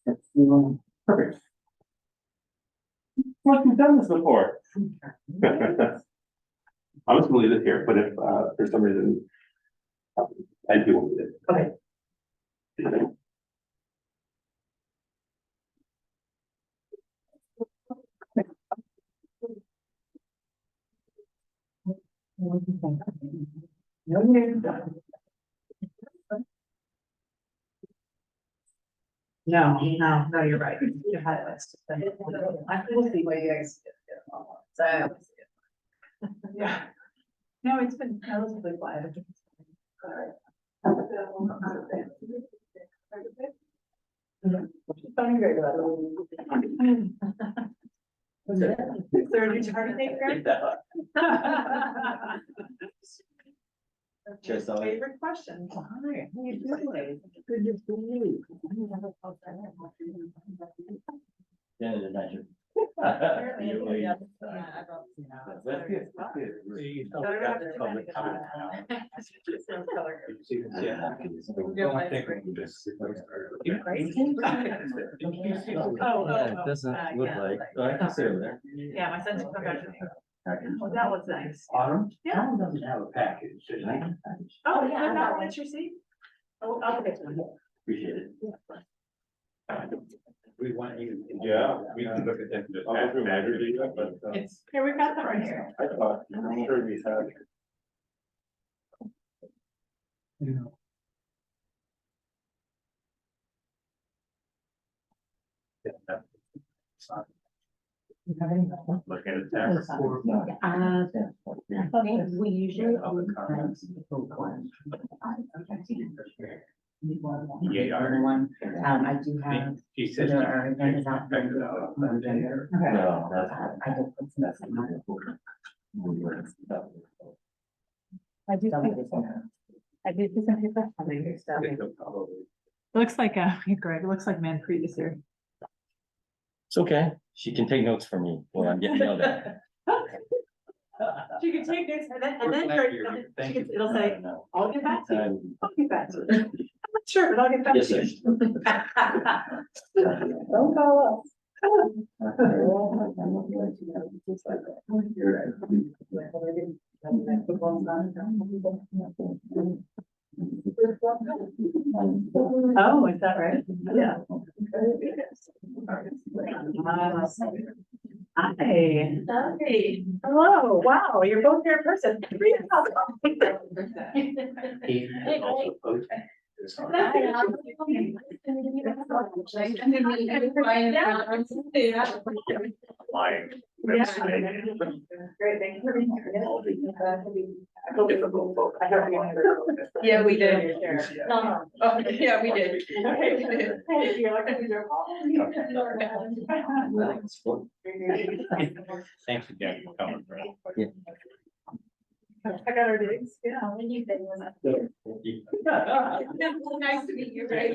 Perfect. Like we've done this before. I'm just gonna leave it here, but if for some reason I do want it. Okay. No, you're right. You had it. I will see what you guys get. Yeah. No, it's been relatively quiet. Is there a new target date, Greg? Just Favorite question. Hi, how you doing? Good to see you. Yeah, the magic. Apparently, everybody else, That's good. It doesn't look like, oh, I can see over there. Yeah, my son's come back to me. Oh, that was nice. Autumn? Yeah. Autumn doesn't have a package, does it? Oh, yeah, that one's your seat. Oh, I'll get one. Appreciate it. We want you. Yeah, we can look at that. I'll go through my review, but. It's, here, we've got that right here. I thought, I'm sure we had. Look at it there. I think we usually. Yeah, Everyone, I do have. He said. There are events out there. No, that's. I did put some. I do see some people having your stuff. Looks like, Greg, it looks like Manpreet is here. It's okay. She can take notes for me while I'm getting yelled at. She can take this and then it'll say, I'll get back to you. I'll get back to you. I'm not sure, but I'll get back to Yes, you. Don't call us. Oh, is that right? Yeah. Hi. Hello. Wow, you're both here in person. Great, thank you for being here. Yeah, we did. No. Oh, yeah, we did. Okay, we did. Hey, you're like, Thanks again for coming, Brad. I got our digs, yeah. Nice to meet you, Greg.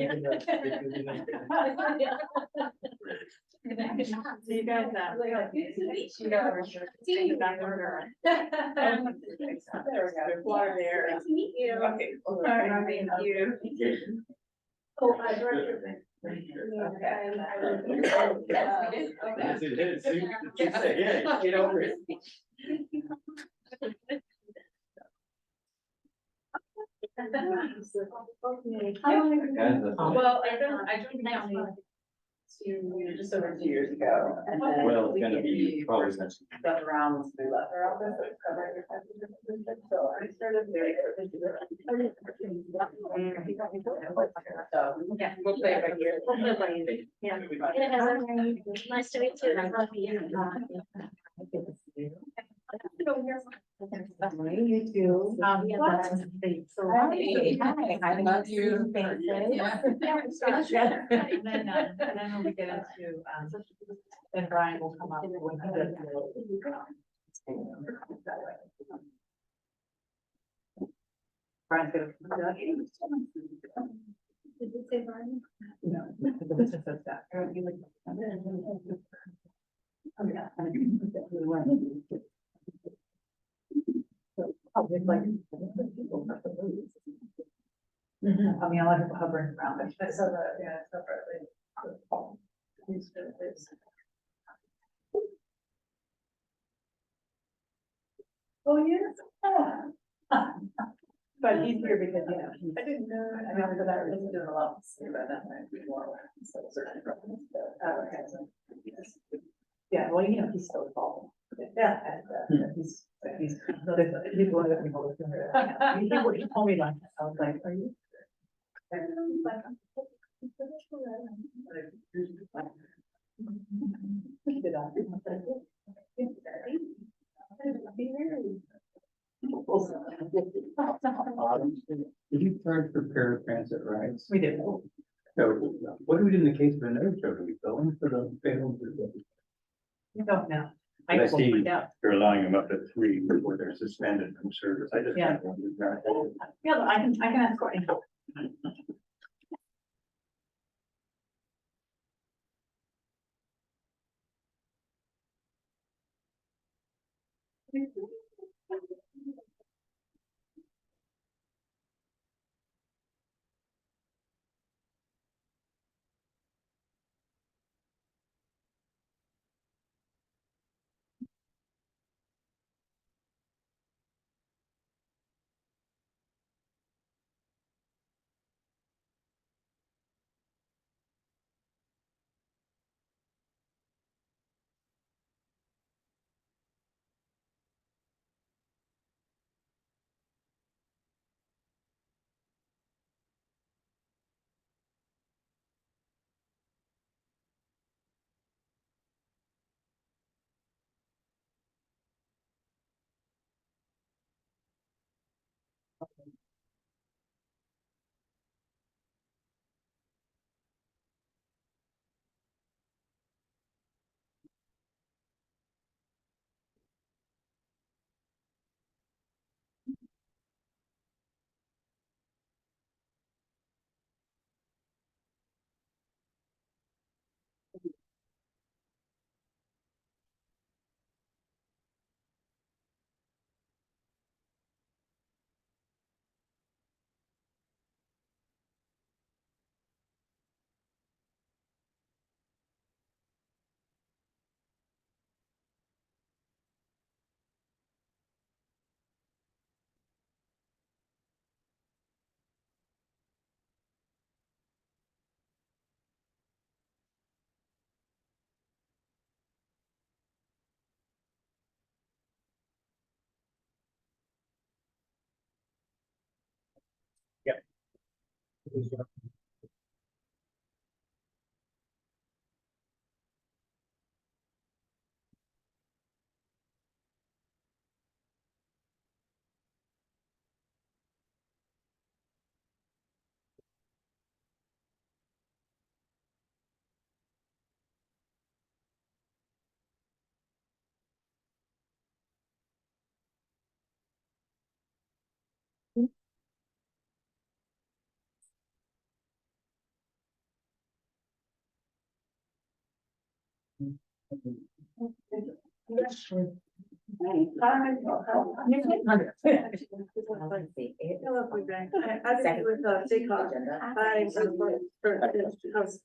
See you guys now. See you back order. There's water there. Nice to meet you. Okay. All right, thank you. Oh, I directed it. Yes, it is. Yeah, get over it. Well, I joined the county just over 2 years ago. And then Well, we it's gonna get be the probably first next. stuff around once we left our office, so it's covering the types of different. So I started doing it. So, yeah, we'll play it by ear. Yeah. Nice to meet you. You too. I love you. And then when we get into, then Brian will come up with the. Brian's gonna. Did you say Brian? No. This is so sad. It's like. I mean, I like hovering around it. So that, yeah, separately. Oh, yes. But he's here because, you know, I didn't know, I mean, because I was doing a lot about that night before. So certain problems, but, yeah, well, you know, he's so tall. Yeah, and, he's one of the people. He told me like, I was like, are you? Did you charge for paratransit rides? We did. So what do we do in the case of a no-show? Do we bill them for the failed? We don't know. I will see find out. you're allowing them up to 3 before they're suspended from service. I just. Yeah. kind of wondered that. Yeah, I can ask Courtney.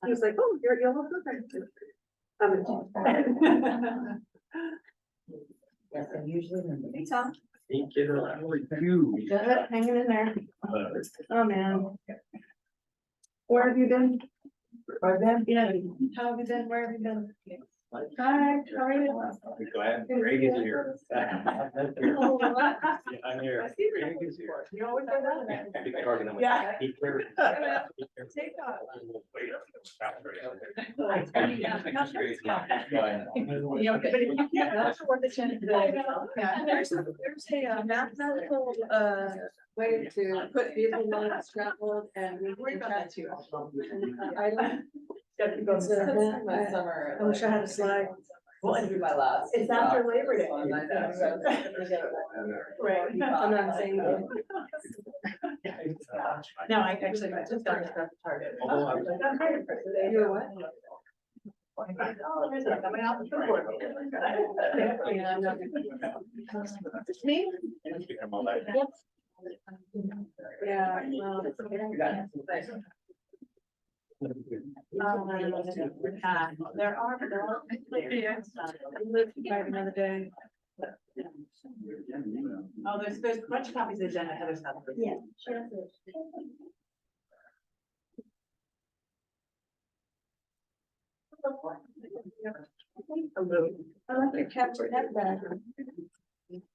He was like, oh, you're Yolo. Yes, I usually. Hey, Tom. Hey, kiddo, how are you? Good, hanging in there. Oh, man. Where have you been? Where have you been? How have you been? Where have you been? Hi, how are you? I'm glad Greg is here. I'm here. Greg is here. You always go down there. Big target. Yeah. He carries- Take off. Wait. Yeah, but if you can't, that's what the change. Yeah, there's a mathematical, way to put vehicle loads traveled and we worry about that too. I don't. It's a summer. I wish I had a slide. Well, do my last. It's after Labor Day. Right. Right, I'm not saying. No, I actually, I just got to Target. Although I was- I'm kind of impressed. You know what? Oh, there's a coming out the board. Yeah, I'm not gonna- It's me? Become all that. Yeah, well. There are, but there are. Live to fight another day. Oh, there's a bunch of copies of the agenda, Heather's got them. Yeah, sure. I like your capture that bag.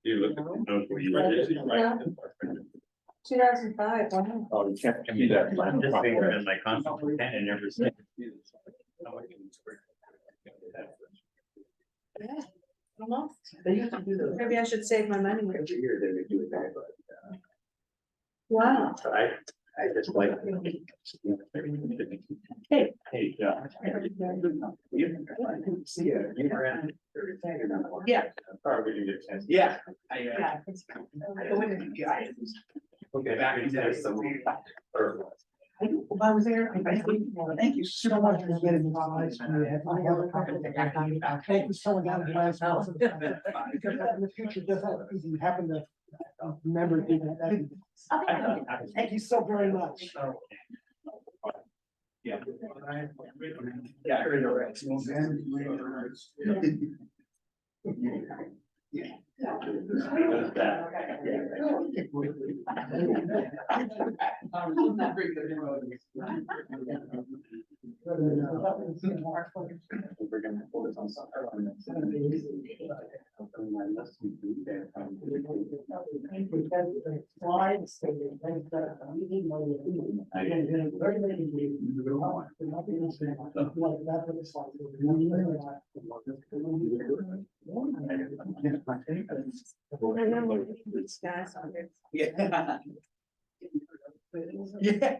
You look at the notes where you were just right. 2005, wow. Oh, you can't give me that. I'm just saying that my constant pen and never said. Yeah, almost. They used to do those. Maybe I should save my money. Every year they would do it that, but. Wow. But I just like. Hey. Hey, yeah. See ya. You were in. Yeah. Probably didn't get a chance. Yeah. Yeah. Okay, back in there, so. I was there. Thank you so much for getting involved. Thank you so much. Because in the future, just if you happen to remember. Thank you so very much. Yeah. Yeah, I heard you're right. Yeah. We're gonna focus on I remember these guys on there. Yeah. Yeah.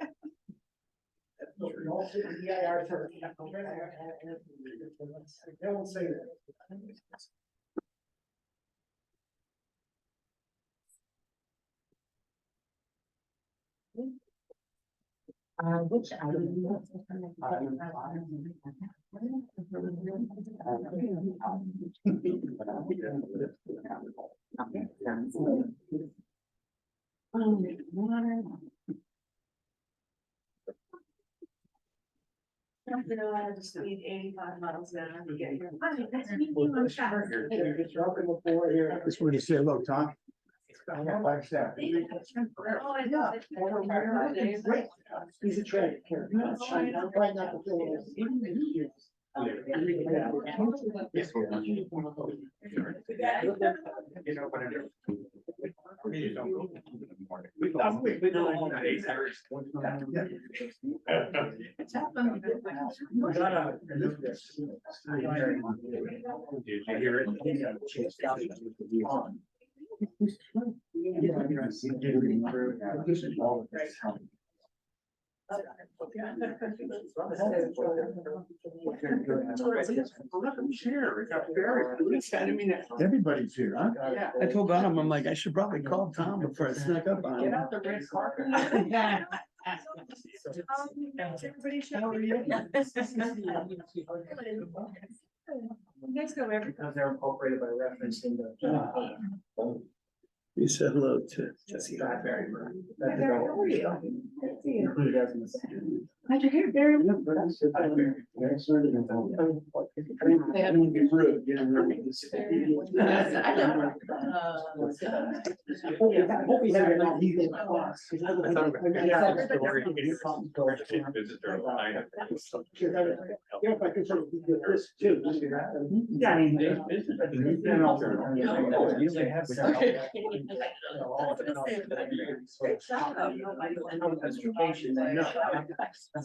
Don't say that. Which I You know, I just need 85 miles an hour to get here. Just wanted to say hello, Tom. Oh, I know. He's a trade. Right now, the thing is. Yes. You know, whatever. It's happened. Did you hear it? Everybody's here, huh? I told Adam, I'm like, I should probably call Tom before I snuck up on Get him. out the red carpet. Yeah. Everybody should. How are you? You guys go every. Because they're incorporated by reference in the. You said hello to Jesse Library. How are you? Good to see you. Included as in the second. How'd you hear, Barry? I know. Hope we have it on these in class. Yeah, if I could sort of do this too. Yeah, I mean, Oh,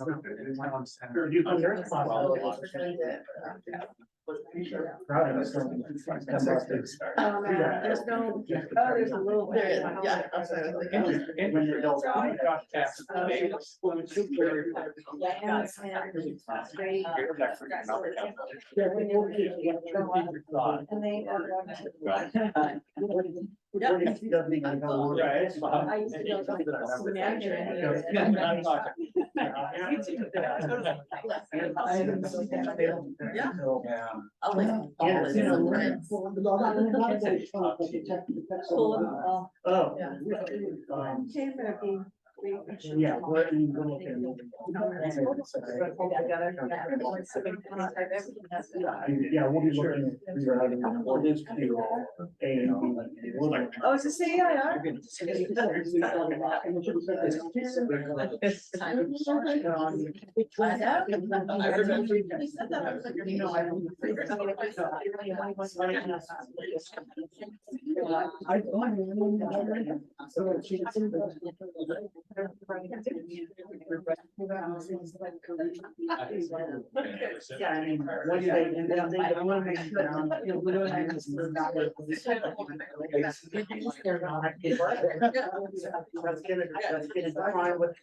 man, there's no, there's a little bit. Yeah. And they are going to. I used to go Oh. Chamber. Yeah. we're in the middle Yeah, we'll be looking. Oh, it's a CIR? I remember. You said that, I was like, you know, I don't. Yeah, I mean, what do they, and then I wanna make sure, you know, we don't have this.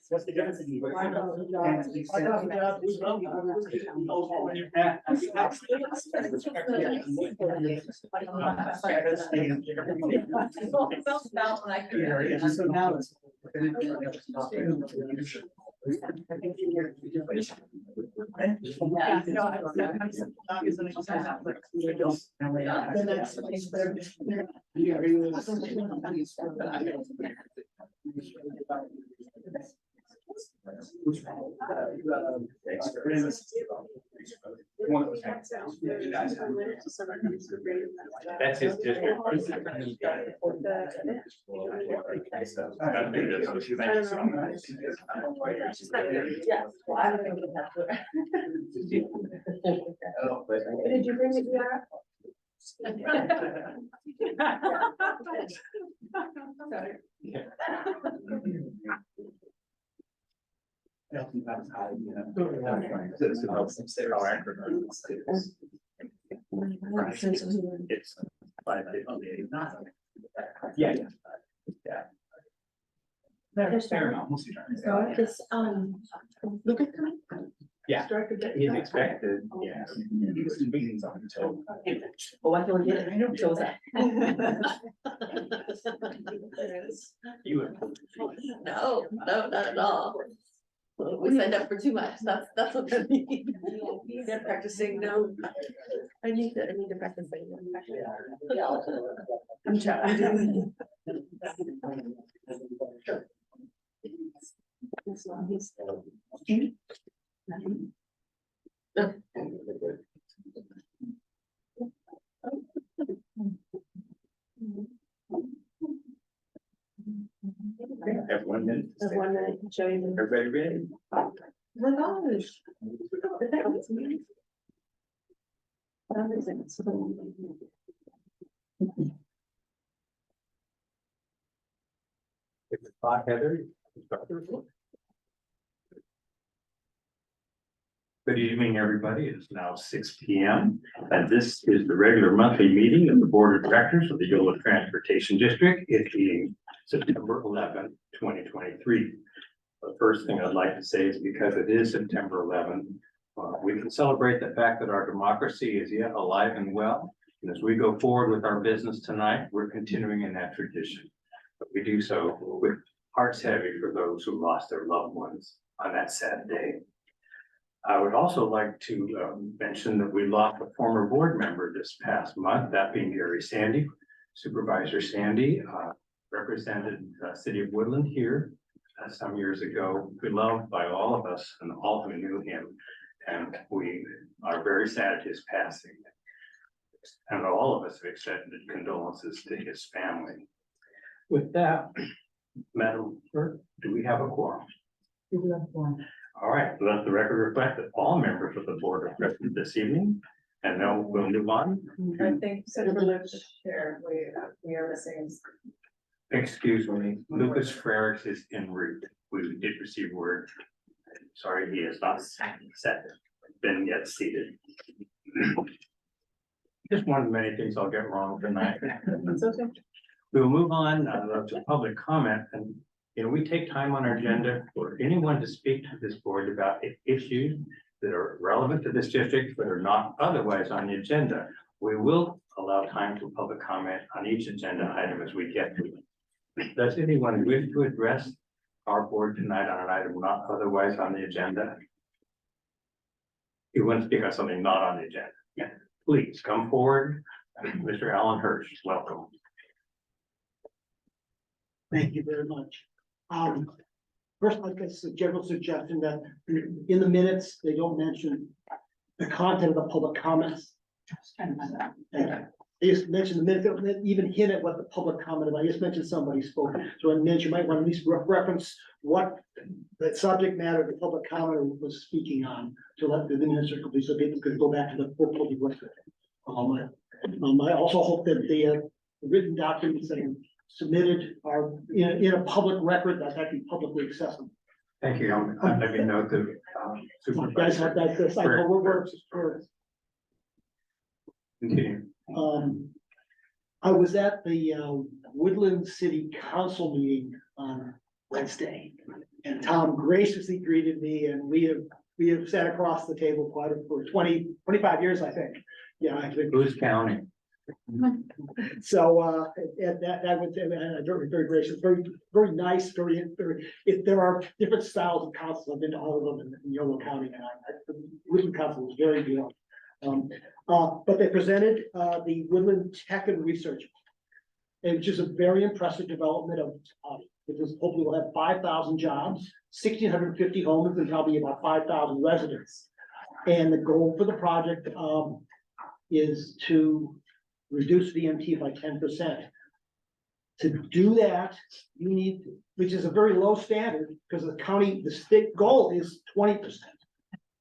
What's the difference in you? And we said, so now it's. That's his district. Did you bring it here? Sorry. It's 5:50. Yeah. There's Fair enough. We'll see. This, look at that. Yeah, he's expected, yes. Meetings on until. Oh, I don't get it, I don't chose that. You would. No, not at all. We signed up for too much, that's what I mean. They're practicing, no. I need to practice. I'm trying. Have 1 minute. There's one that I can show you. Everybody ready? Oh my gosh. That was me. That was it. It's Heather. Good evening, everybody. It's now 6 p.m. And this is the regular monthly meeting of the Board of Directors of the Yolo Transportation District. It being September 11, 2023. The first thing I'd like to say is because it is September 11, we can celebrate the fact that our democracy is yet alive and well. And as we go forward with our business tonight, we're continuing in that tradition. But we do so with hearts heavy for those who lost their loved ones on that sad day. I would also like to mention that we lost a former board member this past month, that being Gary Sandy. Supervisor Sandy represented the city of Woodland here some years ago, beloved by all of us and all who knew him. And we are very sad at his passing. And all of us have extended condolences to his family. With that, Madam Clerk, do we have a quorum? All right, let the record reflect that all members of the board are present this evening. And now we'll move on. I think Senator Lynch here, we are missing. Excuse me, Lucas Frericks is en route. We did receive word. Sorry, he is not been yet seated. Just one of many things I'll get wrong tonight. It's okay. We will move on to public comment, and we take time on our agenda for anyone to speak to this board about issues that are relevant to this district but are not otherwise on the agenda. We will allow time for public comment on each agenda item as we get to it. Does anyone wish to address our board tonight on an item not otherwise on the agenda? You want to speak on something not on the agenda? Yeah, please come forward. Mr. Alan Hirsch, welcome. Thank you very much. first, like a general suggestion that in the minutes, they don't mention the content of the public comments. They just mentioned the minute, they don't even hint at what the public comment about, I just mentioned somebody spoke. So I mentioned, you might want to at least reference what the subject matter the public commenter was speaking on, to let the administrator, so people could go back to the full public record. I also hope that the written documents that are submitted are in a public record that's actually publicly accessible. Thank you. I'm making note of. Guys, that's, I know we're. Continue. I was at the Woodland City Council meeting on Wednesday, and Tom graciously greeted me, and we have sat across the table for 25 years, I think. Yeah, I think. Who's counting? So, and that was, very, very gracious, very, very nice, there are different styles of councils. I've been to all of them in Yolo County, and the Woodland Council was very good. But they presented, the Woodland Tech and Research, which is a very impressive development of, because hopefully we'll have 5,000 jobs, 1,650 homes, and probably about 5,000 residents. And the goal for the project, is to reduce VMT by 10%. To do that, you need, which is a very low standard, because the state goal is 20%.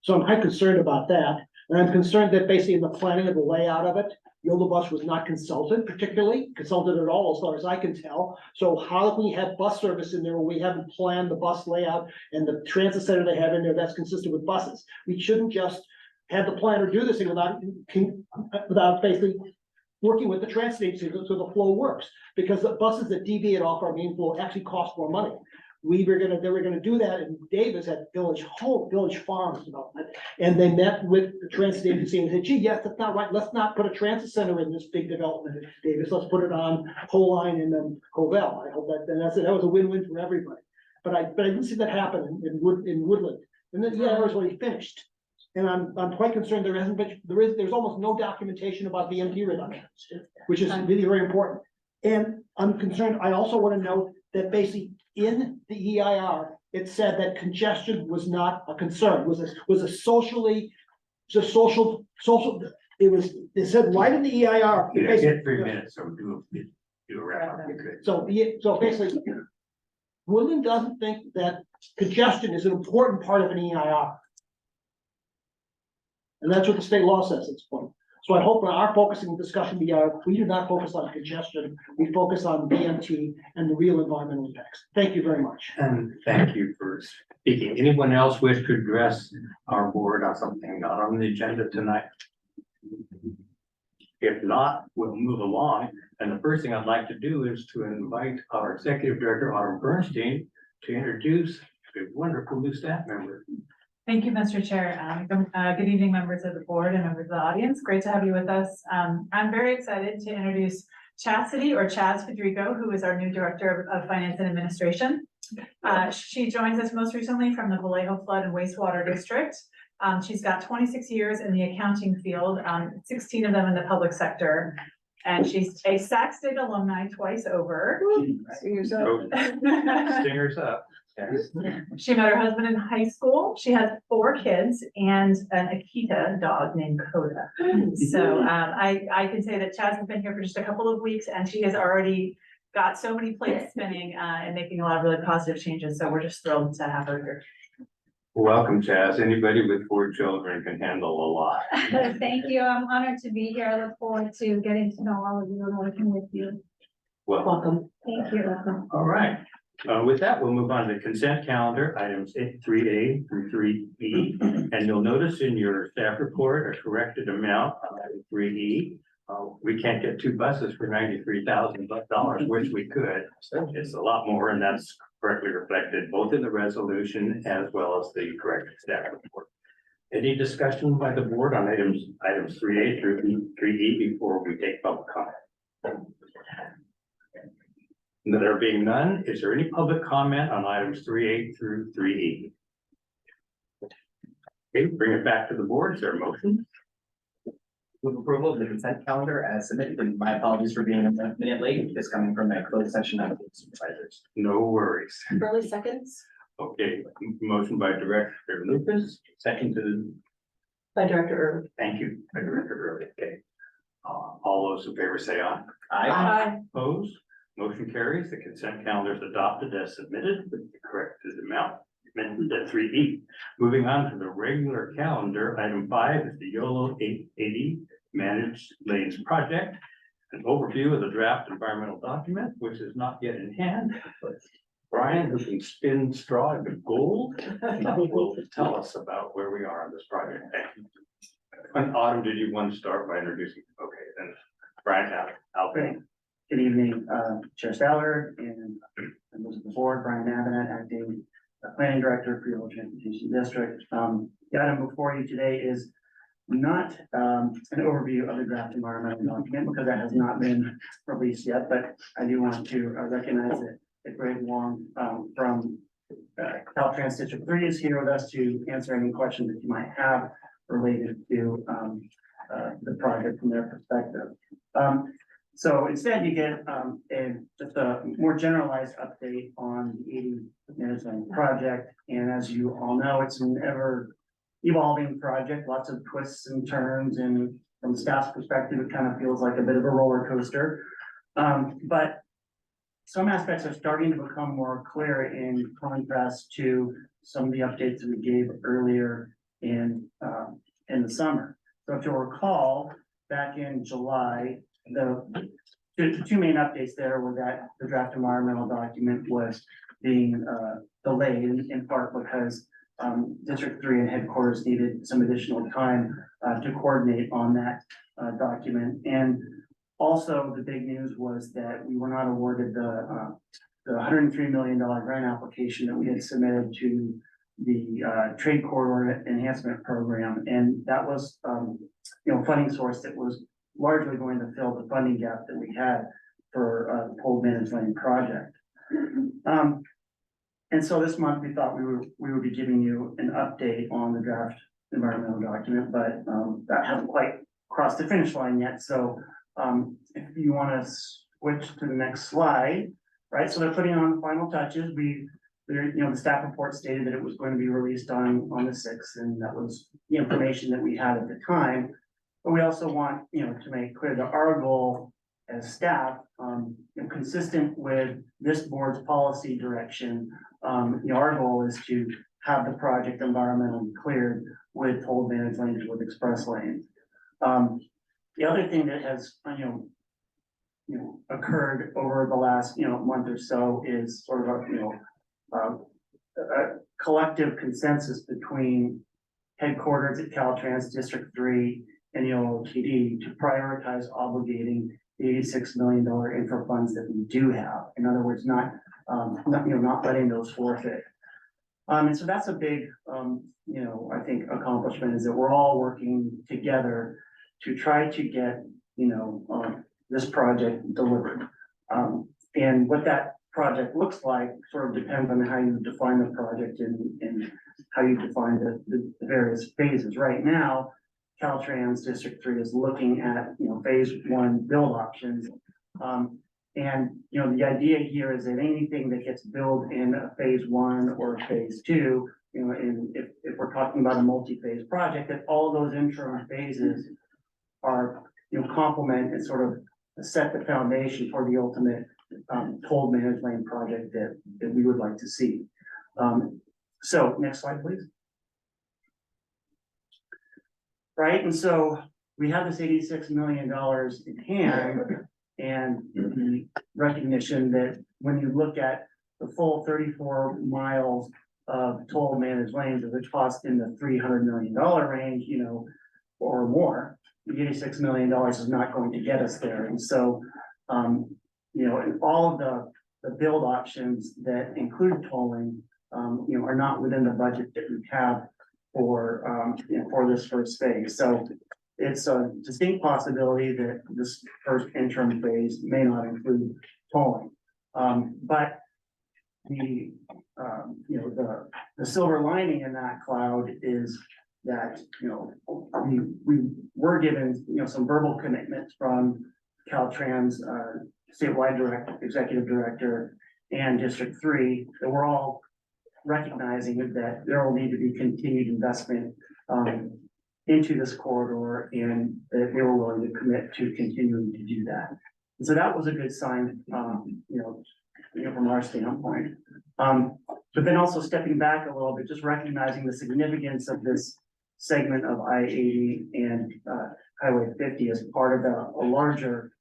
So I'm quite concerned about that. And I'm concerned that basically in the planning of the layout of it, Yolo Bus was not consulted at all, as far as I can tell. So how can we have bus service in there when we haven't planned the bus layout and the transit center they have in there that's consistent with buses? We shouldn't just have the planner do this thing without basically working with the transit agency so the flow works. Because the buses that deviate off our main flow actually cost more money. They were gonna do that in Davis at Village Farms development. And they met with the transit agency and said, gee, yes, that's not right. Let's not put a transit center in this big development at Davis. Let's put it on Pole Line and Covell. I hope that was a win-win for everybody. But I didn't see that happen in Woodland. And then I was already finished. And I'm quite concerned there's almost no documentation about VMT reduction, which is really very important. And I'm concerned, I also want to note that basically in the EIR, it said that congestion was not a concern, was a social, it said right in the EIR. You get 3 minutes, so do a wrap up. So basically, Woodland doesn't think that congestion is an important part of an EIR. And that's what the state law says at this point. So I hope our focusing discussion we do not focus on congestion, we focus on VMT and the real environmental impacts. Thank you very much. And thank you for speaking. Anyone else wish to address our board on something not on the agenda tonight? If not, we'll move along. And the first thing I'd like to do is to invite our executive director, Autumn Bernstein, to introduce a wonderful new staff member. Thank you, Mr. Chair. Good evening, members of the board and members of the audience. Great to have you with us. I'm very excited to introduce Chastity, or Chaz Federico, who is our new Director of Finance and Administration. She joins us most recently from the Vallejo Flood and Wastewater District. She's got 26 years in the accounting field, 16 of them in the public sector. And she's a Sac State alumni twice over. Singers up. Singers up. She met her husband in high school. She has 4 kids and an Akita dog named Coda. So I can say that Chaz has been here for just a couple of weeks, and she has already got so many plates spinning and making a lot of really positive changes. So we're just thrilled to have her here. Welcome, Chaz. Anybody with 4 children can handle a lot. Thank you. I'm honored to be here. I look forward to getting to know all of you and working with you. Welcome. Thank you. All right. With that, we'll move on to consent calendar, items 3A through 3E. And you'll notice in your staff report a corrected amount on item 3E. We can't get 2 buses for $93,000. Wish we could. It's a lot more, and that's correctly reflected both in the resolution as well as the corrected staff report. Any discussion by the board on items 3A through 3E before we take public comment? There being none, is there any public comment on items 3A through 3E? Okay, bring it back to the board. Is there a motion? With approval of the consent calendar as submitted, and my apologies for being a minute late, this coming from a closed session of the supervisors. No worries. Early seconds. Okay, motion by Director Lucas, second to, By Director thank you, by Director Early, okay. All those in favor say aye. Aye. Opposed, motion carries, the consent calendar is adopted as submitted with the corrected amount, amended at 3E. Moving on to the regular calendar, item 5 is the Yolo 880 Managed Lanes Project. An overview of the draft environmental document, which is not yet in hand, but Brian, who can spin straw into gold, will tell us about where we are on this project. Thank you. And Autumn, did you want to start by introducing? Okay, then Brian, Alvin. Good evening, Chair Steller and members of the board, Brian Avenant, acting planning director for Yolo Transportation District. The item before you today is not an overview of the draft environmental document because that has not been released yet, but I do want to recognize that Greg Wong from Caltrans District 3 is here with us to answer any questions that you might have related to the project from their perspective. So instead you get just a more generalized update on the 80 management project. And as you all know, it's an ever evolving project, lots of twists and turns, and from staff's perspective, it kind of feels like a bit of a roller coaster. But some aspects are starting to become more clear in contrast to some of the updates that we gave earlier in the summer. So if you'll recall, back in July, the two main updates there were that the draft environmental document was being delayed in part because District 3 and headquarters needed some additional time to coordinate on that document. And also the big news was that we were not awarded the $103 million grant application that we had submitted to the Trade Corridor Enhancement Program. And that was, funding source that was largely going to fill the funding gap that we had for the Cold Managed Lane project. And so this month we thought we would be giving you an update on the draft environmental document, but that hasn't quite crossed the finish line yet. So if you want to switch to the next slide, right? So they're putting on the final touches. The staff report stated that it was going to be released on the 6th, and that was the information that we had at the time. But we also want, to make clear that our goal as staff, consistent with this board's policy direction, our goal is to have the project environmentally cleared with toll managed lanes, with express lanes. The other thing that has, occurred over the last, month or so is sort of a collective consensus between headquarters at Caltrans District 3 and YoloTD to prioritize obligating the $86 million infra funds that we do have. In other words, not letting those forfeit. And so that's a big, I think accomplishment, is that we're all working together to try to get, this project delivered. And what that project looks like sort of depends on how you define the project and how you define the various phases. Right now, Caltrans District 3 is looking at, phase 1 build options. And, the idea here is that anything that gets built in a phase 1 or phase 2, and if we're talking about a multi-phase project, that all those interim phases are, complement and sort of set the foundation for the ultimate toll managed lane project that we would like to see. So next slide, please. Right, and so we have this $86 million in hand, and the recognition that when you look at the full 34 miles of toll managed lanes, which cost in the $300 million range, or more, the $86 million is not going to get us there. And so, and all of the build options that include tolling, are not within the budget that we have for this first phase. So it's a distinct possibility that this first interim phase may not include tolling. But the silver lining in that cloud is that, we were given, some verbal commitments from Caltrans, statewide executive director and District 3 that we're all recognizing that there will need to be continued investment, into this corridor, and that they were willing to commit to continuing to do that. And so that was a good sign, from our standpoint. But then also stepping back a little bit, just recognizing the significance of this segment of I-80 and Highway 50 as part of a larger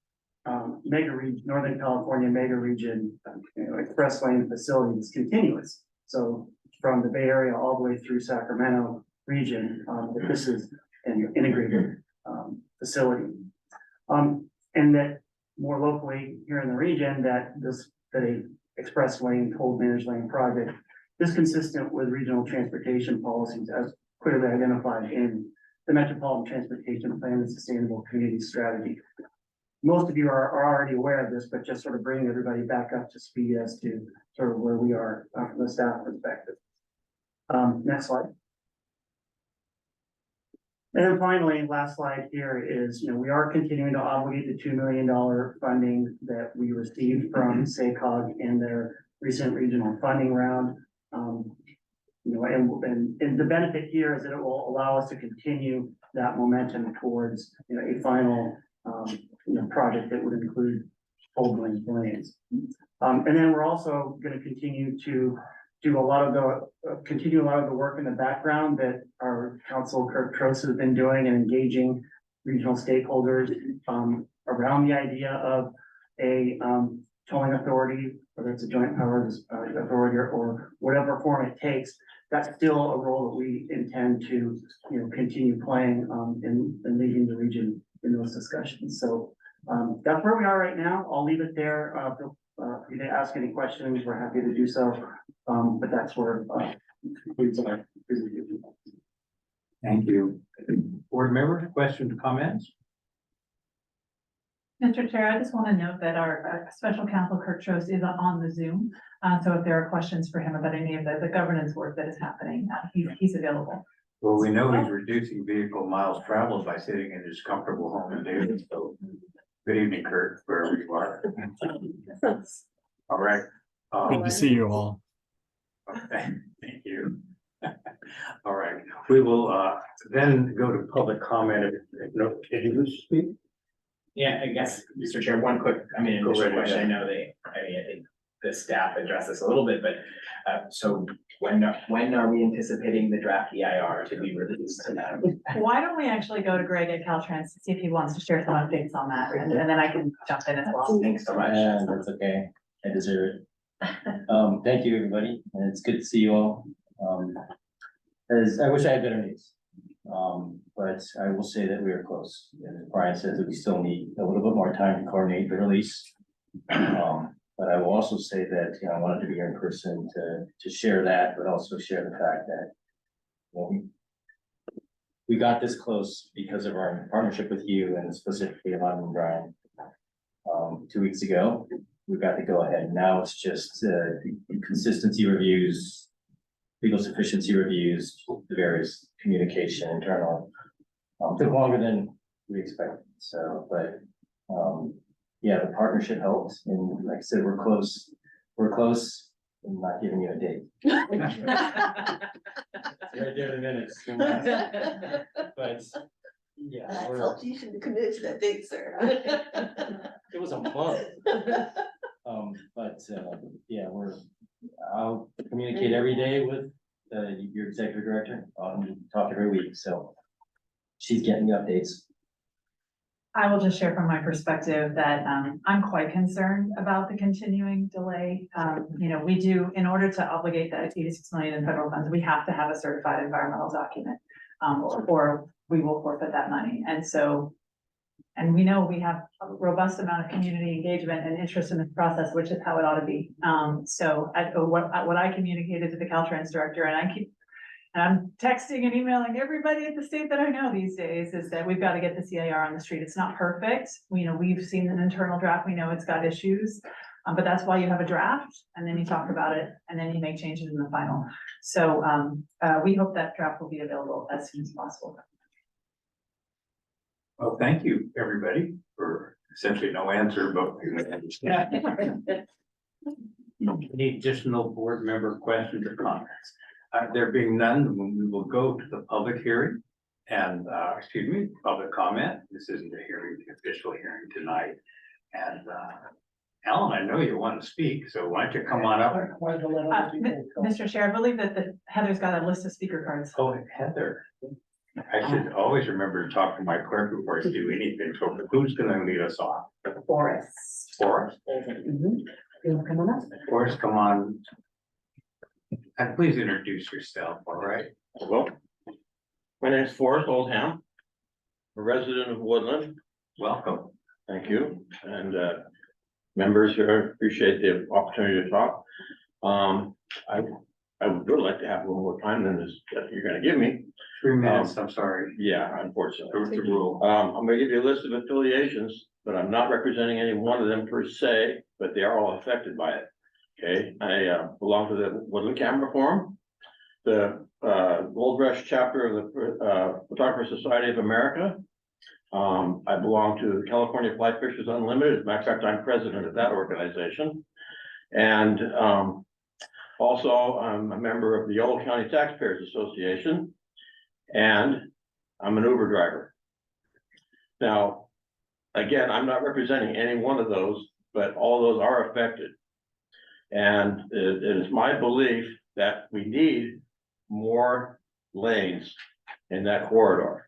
mega region, Northern California mega region, express lane facility that's continuous. So from the Bay Area all the way through Sacramento region, that this is an integrated facility. And that more locally here in the region, that a express lane, toll managed lane project is consistent with regional transportation policies as clearly identified in the Metropolitan Transportation Plan and Sustainable Community Strategy. Most of you are already aware of this, but just sort of bringing everybody back up to speed as to sort of where we are from the staff perspective. Next slide. And then finally, last slide here is, we are continuing to obligate the $2 million funding that we received from SACOG in their recent regional funding round. And the benefit here is that it will allow us to continue that momentum towards, a final, project that would include whole lanes. And then we're also going to continue to do a lot of the work in the background that our council Kirk Trost has been doing and engaging regional stakeholders around the idea of a tolling authority, whether it's a joint powers authority or whatever form it takes. That's still a role that we intend to continue playing in leading the region in those discussions. So that's where we are right now. I'll leave it there. If you ask any questions, we're happy to do so. But that's where concludes our presentation. Thank you. Board members, questions, comments? Mr. Chair, I just want to note that our special counsel Kirk Trost is on the Zoom. So if there are questions for him about any of the governance work that is happening, he's available. Well, we know he's reducing vehicle miles traveled by sitting in his comfortable home in Davis. So good evening, Kurt, wherever you are. All right. Good to see you all. Okay, thank you. All right, we will then go to public comment. No, did you wish to speak? Yeah, I guess, Mr. Chair, one quick, Go initial right question. I ahead. know I think the staff addressed this a little bit, but so when are we anticipating the draft EIR to be released to them? Why don't we actually go to Greg at Caltrans to see if he wants to share some updates on that, and then I can jump in as well. Thanks so much. And that's okay. I deserve it. Thank you, everybody, and it's good to see you all. As I wish I had better news. But I will say that we are close. And as Brian says that we still need a little bit more time to coordinate the release. But I will also say that, I wanted to be here in person to share that, but also share the fact that we got this close because of our partnership with you and specifically Alon and Brian. 2 weeks ago, we got to go ahead. Now it's just consistency reviews, legal sufficiency reviews, the various communication internal. Took longer than we expected. So, but yeah, the partnership helped, and like I said, we're close. We're close. I'm not giving you a date. Right there in minutes. But yeah, I felt you should commit to that date, sir. it was a month. Yeah, I'll communicate every day with your executive director. Talk every week, so she's getting the updates. I will just share from my perspective that I'm quite concerned about the continuing delay. We do, in order to obligate that 86 million in federal funds, we have to have a certified environmental document, or we will forfeit that money. And we know we have a robust amount of community engagement and interest in this process, which is how it ought to be. What I communicated to the Caltrans director, and I'm texting and emailing everybody at the state that I know these days, is that we've got to get the CIR on the street. It's not perfect. We've seen an internal draft. We know it's got issues, but that's why you have a draft, and then you talk about it, and then you make changes in the final. So we hope that draft will be available as soon as possible. Well, thank you, everybody, for essentially no answer, but we understand. Any additional board member questions or comments? There being none, we will go to the public hearing and, public comment. This isn't a hearing, the official hearing tonight. And, Alan, I know you want to speak, so why don't you come on up? Mr. Chair, I believe that Heather's got a list of speaker cards. Oh, Heather. I should always remember to talk to my clerk before I do anything. So who's gonna lead us off? Forest. Forrest? You wanna come on up? Forrest, come on. And please introduce yourself, all right? Well, my name is Forrest Oldham, a resident of Woodland. Welcome. Thank you. And members here, appreciate the opportunity to talk. I would really like to have a little more time than this that you're gonna give me. 3 minutes, I'm sorry. Yeah, unfortunately. That's the rule. I'm gonna give you a list of affiliations, but I'm not representing any one of them per se, but they are all affected by it. Okay, I belong to the Woodland Camera Forum, the Gold Rush chapter of the Photographer Society of America. I belong to California Fly Fishers Unlimited. As a matter of fact, I'm president of that organization. And also, I'm a member of the Yolo County Taxpayers Association, and I'm an Uber driver. Now, again, I'm not representing any one of those, but all those are affected. And it is my belief that we need more lanes in that corridor.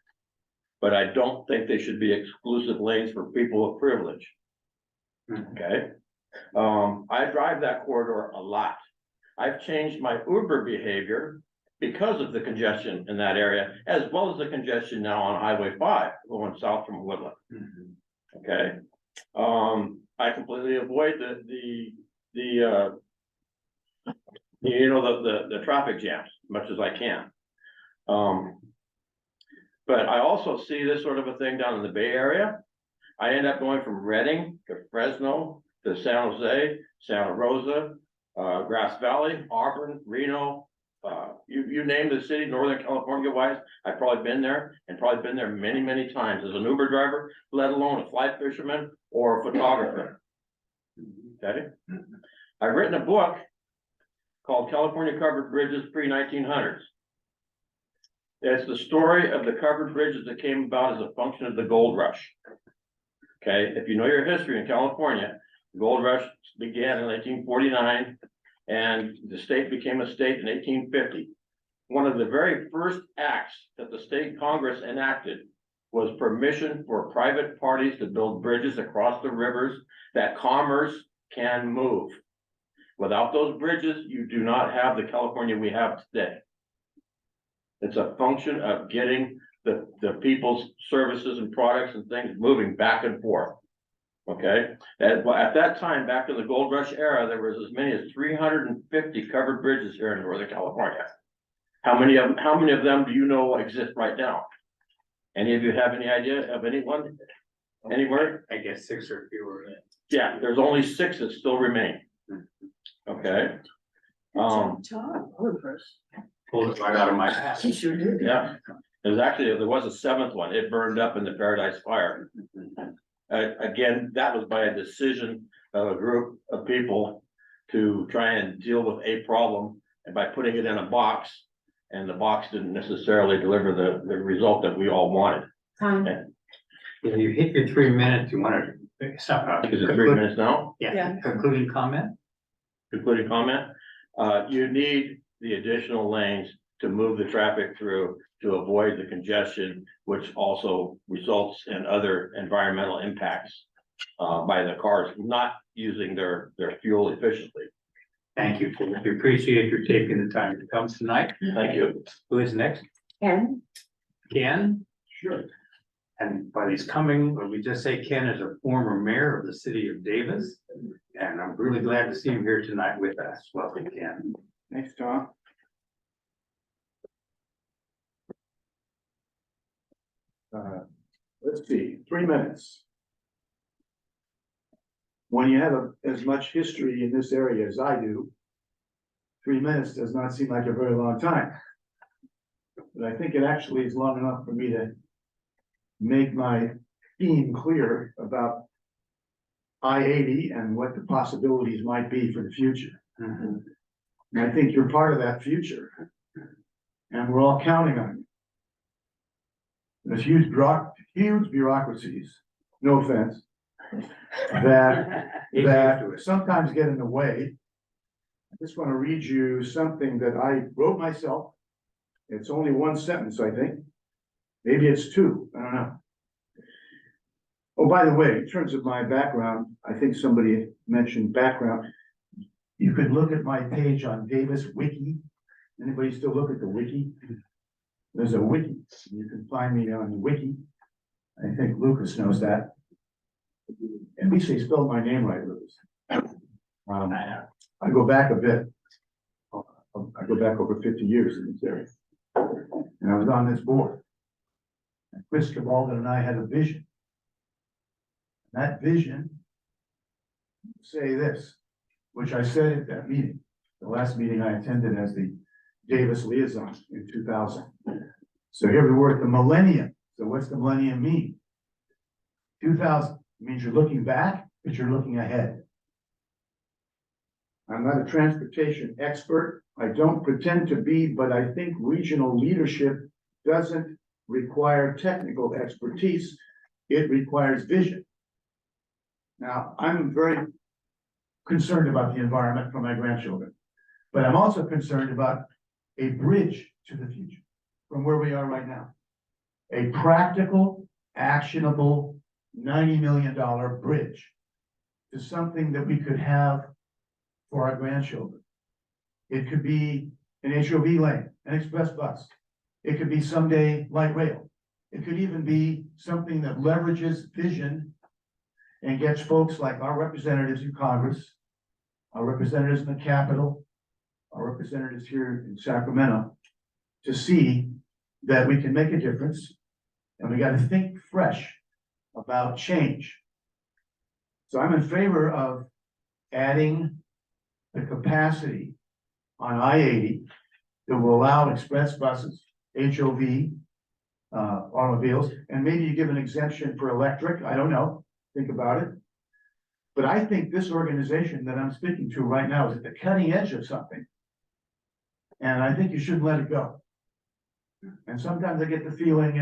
But I don't think they should be exclusive lanes for people of privilege. Okay? I drive that corridor a lot. I've changed my Uber behavior because of the congestion in that area, as well as the congestion now on Highway 5 going south from Woodland. Okay? I completely avoid the traffic jams as much as I can. But I also see this sort of a thing down in the Bay Area. I end up going from Redding to Fresno to San Jose, Santa Rosa, Grass Valley, Auburn, Reno, you name the city, Northern California wise, I've probably been there and probably been there many, many times as an Uber driver, let alone a fly fisherman or a photographer. Okay. I've written a book called California Covered Bridges Pre-1900s. It's the story of the covered bridges that came about as a function of the gold rush. Okay, if you know your history in California, the gold rush began in 1849 and the state became a state in 1850. One of the very first acts that the state Congress enacted was permission for private parties to build bridges across the rivers that commerce can move. Without those bridges, you do not have the California we have today. It's a function of getting the people's services and products and things moving back and forth. Okay, at that time, back in the gold rush era, there was as many as 350 covered bridges here in Northern California. How many of them do you know exist right now? Any of you have any idea of anyone anywhere? I guess 6 or fewer. Yeah, there's only 6 that still remain. Okay. Pulled it right out of my hat. He sure did. Yeah, there was a 7th one. It burned up in the Paradise Fire. Again, that was by a decision of a group of people to try and deal with a problem and by putting it in a box, and the box didn't necessarily deliver the result that we all wanted. If you hit your 3 minutes, you want to stop out. Is it 3 minutes now? Yeah, concluding comment? Concluding comment? You need the additional lanes to move the traffic through to avoid the congestion, which also results in other environmental impacts by the cars not using their fuel efficiently. Thank you. We appreciate your taking the time to come tonight. Thank you. Who is next? Ken? Ken? Sure. And by his coming, we just say Ken is a former mayor of the city of Davis. And I'm really glad to see him here tonight with us. Welcome, Ken. Thanks, Tom. Let's see, 3 minutes. When you have as much history in this area as I do, 3 minutes does not seem like a very long time. But I think it actually is long enough for me to make my theme clear about I-80 and what the possibilities might be for the future. And I think you're part of that future. And we're all counting on you. There's huge bureaucracies, no offense, that sometimes get in the way. I just want to read you something that I wrote myself. It's only one sentence, I think. Maybe it's two, I don't know. Oh, by the way, in terms of my background, I think somebody mentioned background. You could look at my page on Davis Wiki. Anybody still look at the wiki? There's a wiki. You can find me on the wiki. I think Lucas knows that. At least they spelled my name right, Lucas. I go back a bit. I go back over 50 years in this area. And I was on this board. And Chris Cabalda and I had a vision. That vision, say this, which I said at that meeting, the last meeting I attended as the Davis liaison in 2000. So here we were at the millennium. So what's the millennium mean? 2000 means you're looking back, but you're looking ahead. I'm not a transportation expert. I don't pretend to be, but I think regional leadership doesn't require technical expertise. It requires vision. Now, I'm very concerned about the environment for my grandchildren, but I'm also concerned about a bridge to the future from where we are right now. A practical, actionable, $90 million bridge to something that we could have for our grandchildren. It could be an HOV lane, an express bus. It could be someday light rail. It could even be something that leverages vision and gets folks like our representatives in Congress, our representatives in the Capitol, our representatives here in Sacramento, to see that we can make a difference. And we got to think fresh about change. So I'm in favor of adding the capacity on I-80 that will allow express buses, HOV, automobiles, and maybe you give an exemption for electric, I don't know, think about it. But I think this organization that I'm speaking to right now is at the cutting edge of something. And I think you shouldn't let it go. And sometimes I get the feeling,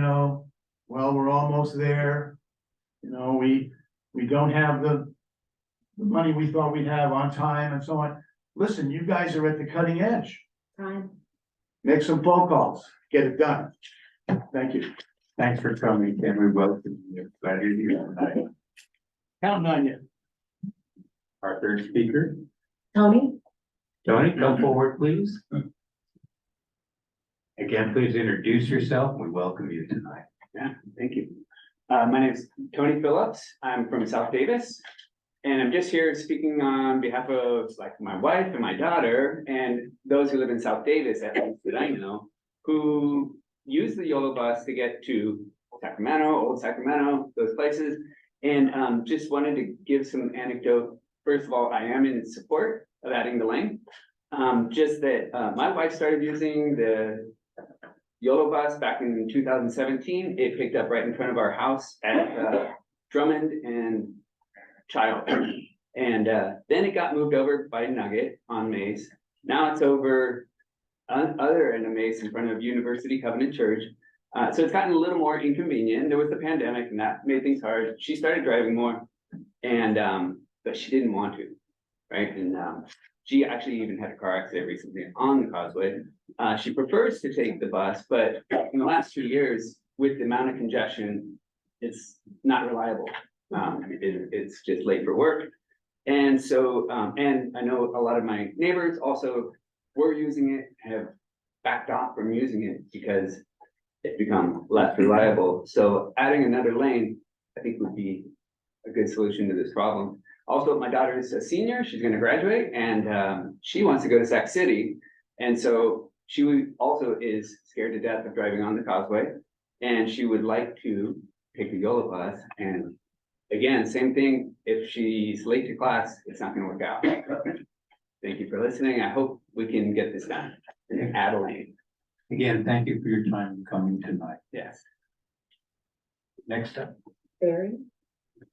well, we're almost there. We don't have the money we thought we'd have on time and so on. Listen, you guys are at the cutting edge. Time. Make some phone calls, get it done. Thank you. Thanks for coming, and we welcome you. Glad you're here tonight. Counting on you. Our third speaker, Tony? Tony, come forward, please. Again, please introduce yourself. We welcome you tonight. Yeah, thank you. My name is Tony Phillips. I'm from South Davis. And I'm just here speaking on behalf of my wife and my daughter and those who live in South Davis, at least that I know, who use the Yolo bus to get to Sacramento, Old Sacramento, those places. And just wanted to give some anecdote. First of all, I am in support of adding the lane. Just that my wife started using the Yolo bus back in 2017. It picked up right in front of our house at Drummond and Child. And then it got moved over by Nugget on Mace. Now it's over other end of Mace in front of University Covenant Church. So it's gotten a little more inconvenient. There was the pandemic and that made things hard. She started driving more and but she didn't want to, right? And she actually even had a car accident recently on the causeway. She prefers to take the bus, but in the last 2 years, with the amount of congestion, it's not reliable. It's just late for work. And so, and I know a lot of my neighbors also were using it, have backed off from using it because it's become less reliable. So adding another lane, I think would be a good solution to this problem. Also, my daughter is a senior, she's gonna graduate and she wants to go to Sac City. And so she also is scared to death of driving on the causeway. And she would like to take the Yolo bus. And again, same thing, if she's late to class, it's not gonna work out. Thank you for listening. I hope we can get this done and add a lane. Again, thank you for your time coming tonight. Yes. Next up, Barry?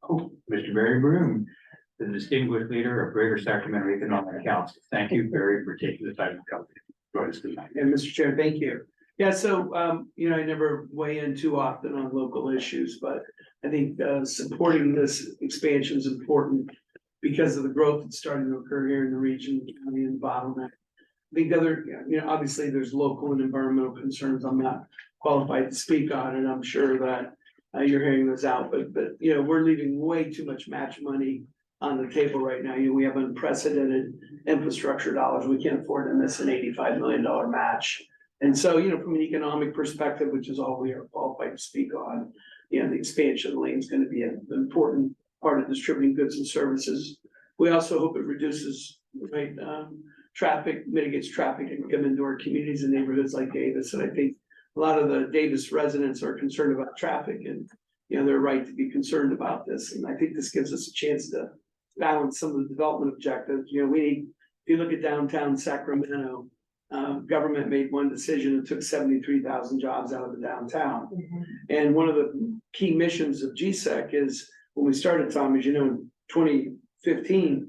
oh, Mr. Barry Broom. the distinguished leader of Greater Sacramento Economic Council. Thank you, Barry, for taking the time to come join us tonight. And Mr. Chair, thank you. Yeah, so, you know, I never weigh in too often on local issues, but I think, supporting this expansion is important because of the growth that's starting to occur here in the region, county and bottleneck. I think the other, you know, obviously there's local and environmental concerns I'm not qualified to speak on, and I'm sure that you're hearing those out, but, you know, we're leaving way too much match money on the table right now. You know, we have unprecedented infrastructure dollars. We can't afford to miss an $85 million match. And so, you know, from an economic perspective, which is all we are qualified to speak on, you know, the expansion lane is going to be an important part of distributing goods and services. We also hope it reduces, right, traffic, mitigates traffic and come into our communities and neighborhoods like Davis. And I think a lot of the Davis residents are concerned about traffic, and, you know, they're right to be concerned about this. And I think this gives us a chance to balance some of the development objectives. You know, if you look at downtown Sacramento, government made one decision and took 73,000 jobs out of the downtown. And one of the key missions of GSEC is, when we started, Tom, as you know, in 2015,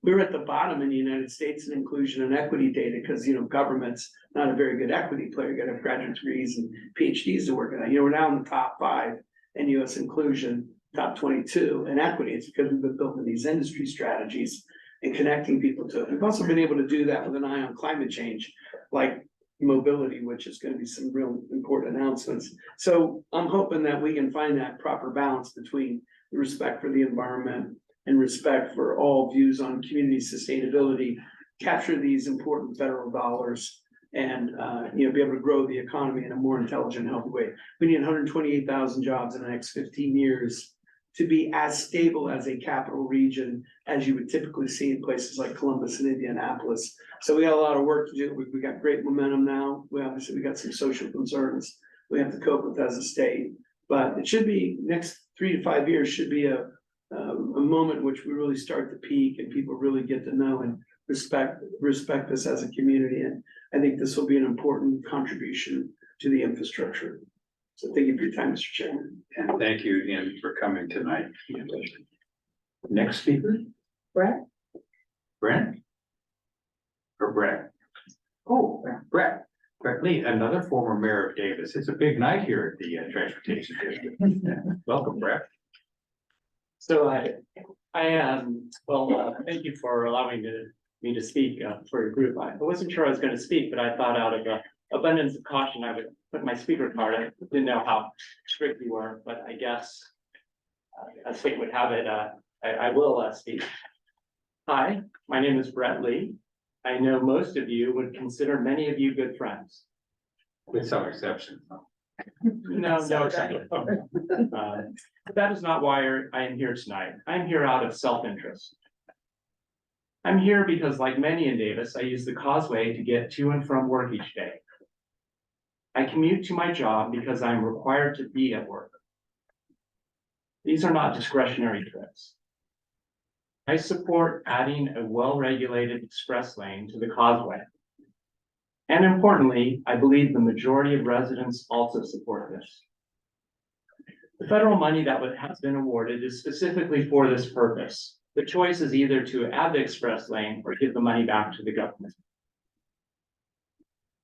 we were at the bottom in the United States in inclusion and equity data, because, you know, government's not a very good equity player. You gotta have graduate degrees and PhDs to work on it. You know, we're now in the top 5 in US inclusion, top 22 in equity. It's because we've been building these industry strategies and connecting people to it. We've also been able to do that with an eye on climate change, like mobility, which is going to be some real important announcements. So I'm hoping that we can find that proper balance between the respect for the environment and respect for all views on community sustainability, capture these important federal dollars, and, you know, be able to grow the economy in a more intelligent, healthy way. We need 128,000 jobs in the next 15 years to be as stable as a capital region as you would typically see in places like Columbus and Indianapolis. So we got a lot of work to do. We got great momentum now. We got some social concerns we have to cope with as a state, but it should be, next 3 to 5 years should be a moment in which we really start to peak and people really get to know and respect us as a community. And I think this will be an important contribution to the infrastructure. So thank you for your time, Mr. Chairman. And thank you again for coming tonight. Next speaker, Brett? Brent? Or Brett? Oh, Brett. Brett Lee, another former mayor of Davis. It's a big night here at the Transportation District. Welcome, Brett. So thank you for allowing me to speak for your group. I wasn't sure I was going to speak, but I thought out of abundance of caution, I would put my speaker card. I didn't know how strict you were, but I guess as fate would have it, I will speak. Hi, my name is Brett Lee. I know most of you would consider many of you good friends. With some exceptions. No exception. That is not why I am here tonight. I am here out of self-interest. I'm here because, like many in Davis, I use the causeway to get to and from work each day. I commute to my job because I'm required to be at work. These are not discretionary trips. I support adding a well-regulated express lane to the causeway. And importantly, I believe the majority of residents also support this. The federal money that has been awarded is specifically for this purpose. The choice is either to add the express lane or give the money back to the government.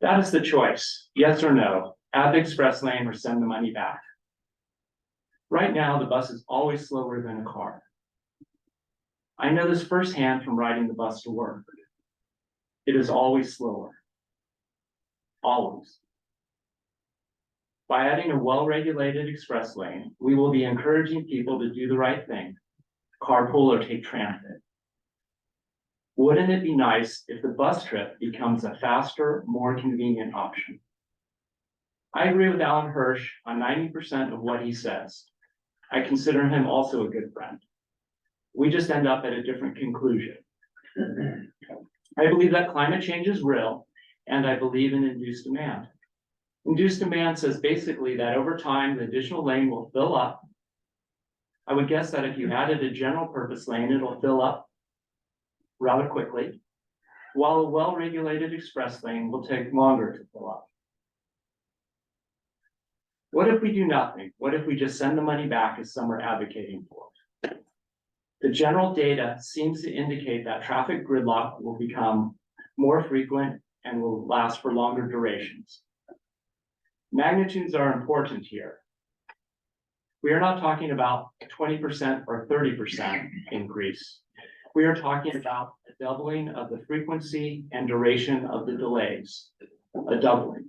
That is the choice, yes or no, add the express lane or send the money back. Right now, the bus is always slower than a car. I know this firsthand from riding the bus to work. It is always slower. Always. By adding a well-regulated express lane, we will be encouraging people to do the right thing, carpool or take transit. Wouldn't it be nice if the bus trip becomes a faster, more convenient option? I agree with Alan Hirsch on 90% of what he says. I consider him also a good friend. We just end up at a different conclusion. I believe that climate change is real, and I believe in induced demand. Induced demand says basically that over time, the additional lane will fill up. I would guess that if you added a general purpose lane, it'll fill up rather quickly, while a well-regulated express lane will take longer to fill up. What if we do nothing? What if we just send the money back as some are advocating for? The general data seems to indicate that traffic gridlock will become more frequent and will last for longer durations. Magnitudes are important here. We are not talking about a 20% or 30% increase. We are talking about a doubling of the frequency and duration of the delays, a doubling.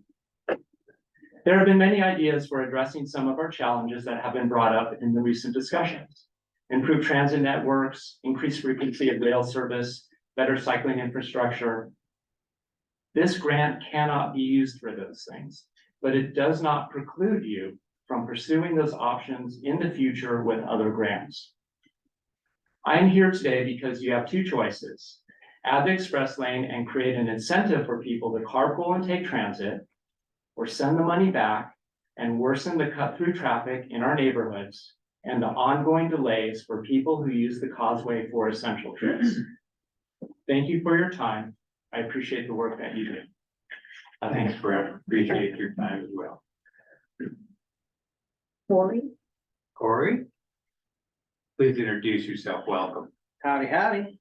There have been many ideas for addressing some of our challenges that have been brought up in the recent discussions. Improved transit networks, increased frequency of rail service, better cycling infrastructure. This grant cannot be used for those things, but it does not preclude you from pursuing those options in the future with other grants. I am here today because you have two choices: add the express lane and create an incentive for people to carpool and take transit, or send the money back and worsen the cut-through traffic in our neighborhoods and the ongoing delays for people who use the causeway for essential trips. Thank you for your time. I appreciate the work that you do. Thanks, Brett. Appreciate your time as well. Corey? Please introduce yourself. Welcome. Howdy, howdy.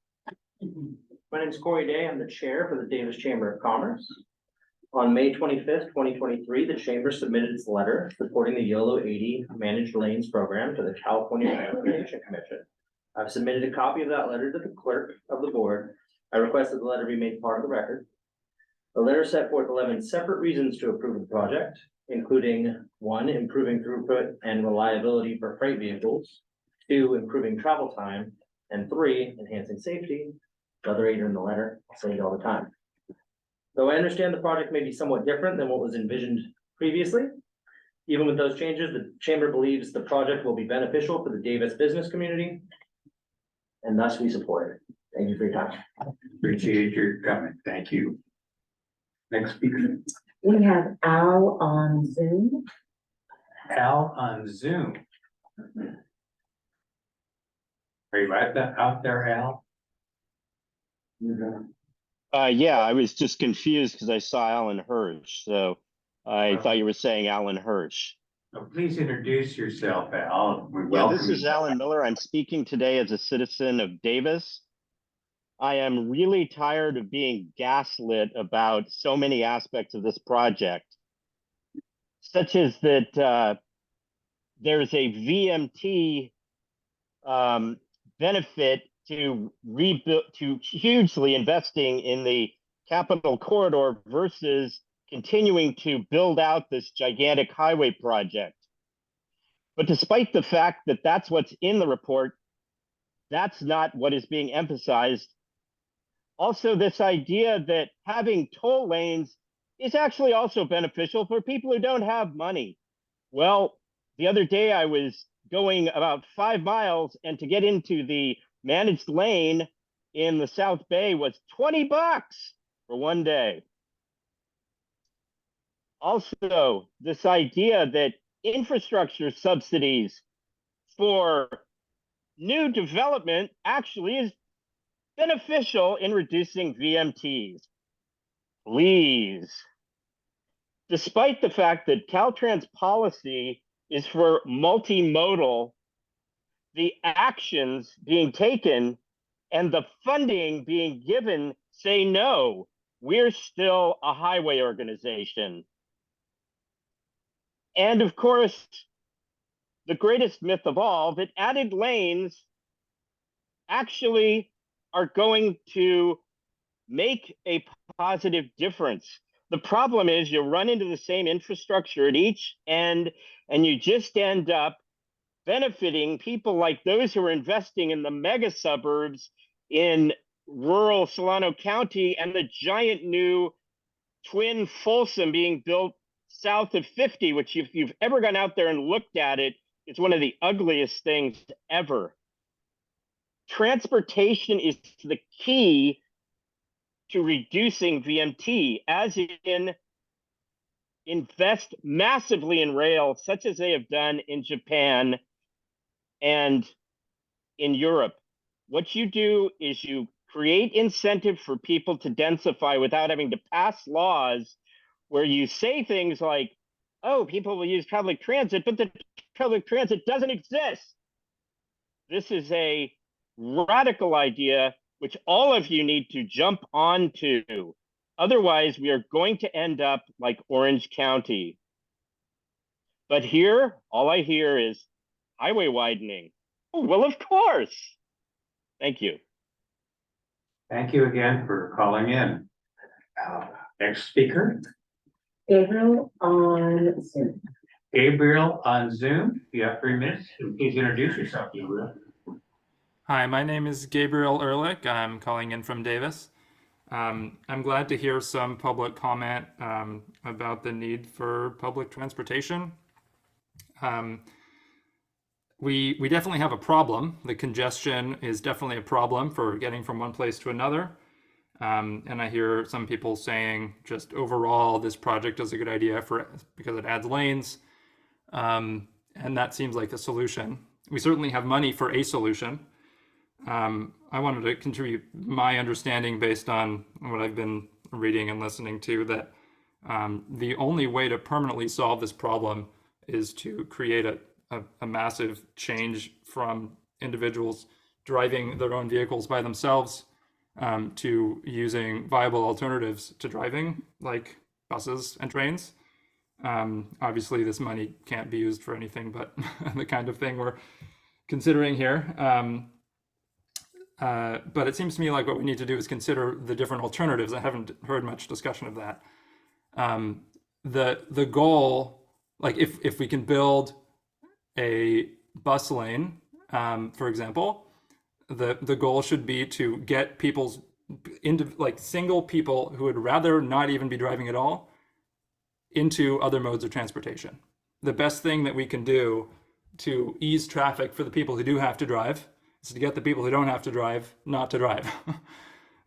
My name is Corey Day. I'm the chair for the Davis Chamber of Commerce. On May 25th, 2023, the chamber submitted its letter supporting the YOLO 80 Managed Lanes program to the California Transportation Commission. I've submitted a copy of that letter to the clerk of the board. I request that the letter be made part of the record. The letter set forth 11 separate reasons to approve the project, including 1, improving throughput and reliability for freight vehicles, 2, improving travel time, and 3, enhancing safety. The other 8 are in the letter. I'll say it all the time. Though I understand the project may be somewhat different than what was envisioned previously, even with those changes, the chamber believes the project will be beneficial for the Davis business community, and thus we support it. Thank you for your time. Appreciate your comment. Thank you. Next speaker. We have Al on Zoom. Al on Zoom. Are you out there, Al? Yeah, I was just confused because I saw Alan Hirsch, so I thought you were saying Alan Hirsch. Please introduce yourself, Al. Yeah, this is Alan Miller. I'm speaking today as a citizen of Davis. I am really tired of being gaslit about so many aspects of this project, such as that there's a VMT benefit to rebuild, to hugely investing in the Capital Corridor versus continuing to build out this gigantic highway project. But despite the fact that that's what's in the report, that's not what is being emphasized. Also, this idea that having toll lanes is actually also beneficial for people who don't have money. Well, the other day I was going about 5 miles, and to get into the managed lane in the South Bay was $20 for one day. Also, this idea that infrastructure subsidies for new development actually is beneficial in reducing VMTs. Please. Despite the fact that Caltrans policy is for multimodal, the actions being taken and the funding being given say no, we're still a highway organization. And of course, the greatest myth of all, that added lanes actually are going to make a positive difference. The problem is you run into the same infrastructure at each end, and you just end up benefiting people like those who are investing in the mega suburbs in rural Solano County and the giant new twin Folsom being built south of 50, which if you've ever gone out there and looked at it, it's one of the ugliest things ever. Transportation is the key to reducing VMT, as in invest massively in rail, such as they have done in Japan and in Europe. What you do is you create incentive for people to densify without having to pass laws where you say things like, oh, people will use public transit, but the public transit doesn't exist. This is a radical idea, which all of you need to jump onto. Otherwise, we are going to end up like Orange County. But here, all I hear is highway widening. Oh, well, of course. Thank you. Thank you again for calling in. Next speaker, Gabriel on Zoom. Gabriel on Zoom. You have 3 minutes. Please introduce yourself, Gabriel. Hi, my name is Gabriel Ehrlich. I'm calling in from Davis. I'm glad to hear some public comment about the need for public transportation. We definitely have a problem. The congestion is definitely a problem for getting from one place to another. And I hear some people saying just overall this project is a good idea because it adds lanes. And that seems like a solution. We certainly have money for a solution. I wanted to contribute my understanding based on what I've been reading and listening to, that the only way to permanently solve this problem is to create a massive change from individuals driving their own vehicles by themselves to using viable alternatives to driving, like buses and trains. Obviously, this money can't be used for anything but the kind of thing we're considering here. But it seems to me like what we need to do is consider the different alternatives. I haven't heard much discussion of that. The goal, like if we can build a bus lane, for example, the goal should be to get people's into like single people who would rather not even be driving at all into other modes of transportation. The best thing that we can do to ease traffic for the people who do have to drive is to get the people who don't have to drive not to drive.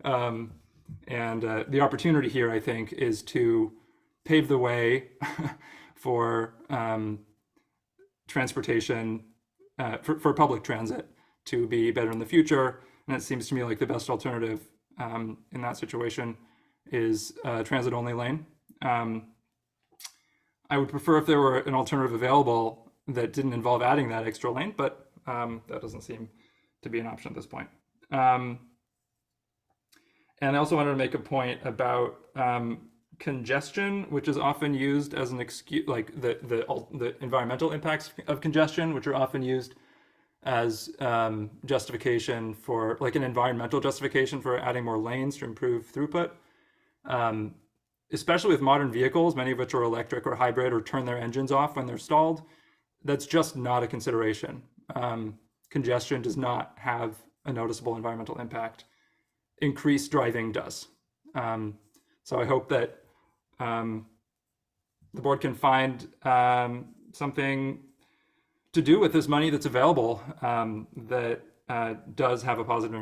And the opportunity here, I think, is to pave the way for transportation, for public transit to be better in the future. And it seems to me like the best alternative in that situation is a transit-only lane. I would prefer if there were an alternative available that didn't involve adding that extra lane, but that doesn't seem to be an option at this point. And I also wanted to make a point about congestion, which is often used as an excuse, like the environmental impacts of congestion, which are often used as justification for, like an environmental justification for adding more lanes to improve throughput. Especially with modern vehicles, many of which are electric or hybrid or turn their engines off when they're stalled, that's just not a consideration. Congestion does not have a noticeable environmental impact. Increased driving does. So I hope that the board can find something to do with this money that's available that does have a positive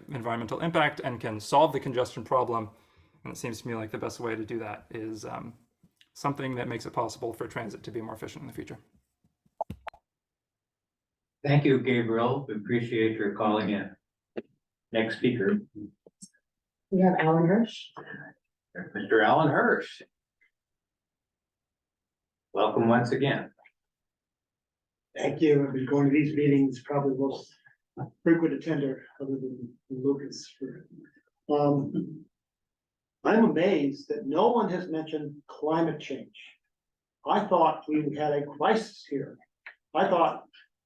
environmental impact and can solve the congestion problem. And it seems to me like the best way to do that is something that makes it possible for transit to be more efficient in the future. Thank you, Gabriel. We appreciate your calling in. Next speaker, We have Alan Hirsch. Mr. Alan Hirsch. Welcome once again. Thank you. I've been going to these meetings, probably the most frequent attender other than Lucas. I'm amazed that no one has mentioned climate change. I thought we had a crisis here. I thought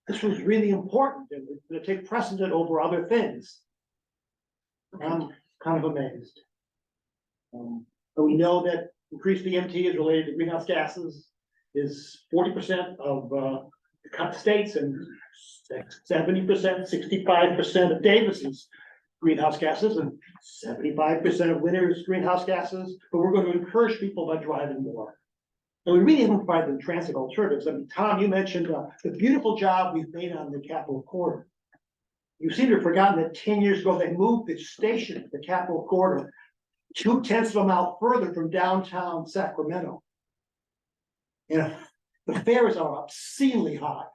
this was really important and it's going to take precedent over other things. I'm kind of amazed. But we know that increased VMT is related to greenhouse gases, is 40% of the states and 70%, 65% of Davis's greenhouse gases and 75% of Winter's greenhouse gases. But we're going to encourage people by driving more. And we really haven't provided them transit alternatives. I mean, Tom, you mentioned the beautiful job we've made on the Capitol Corridor. You seem to have forgotten that 10 years ago, they moved the station, the Capitol Corridor, 0.2 of a mile further from downtown Sacramento. And the fares are obscenely high.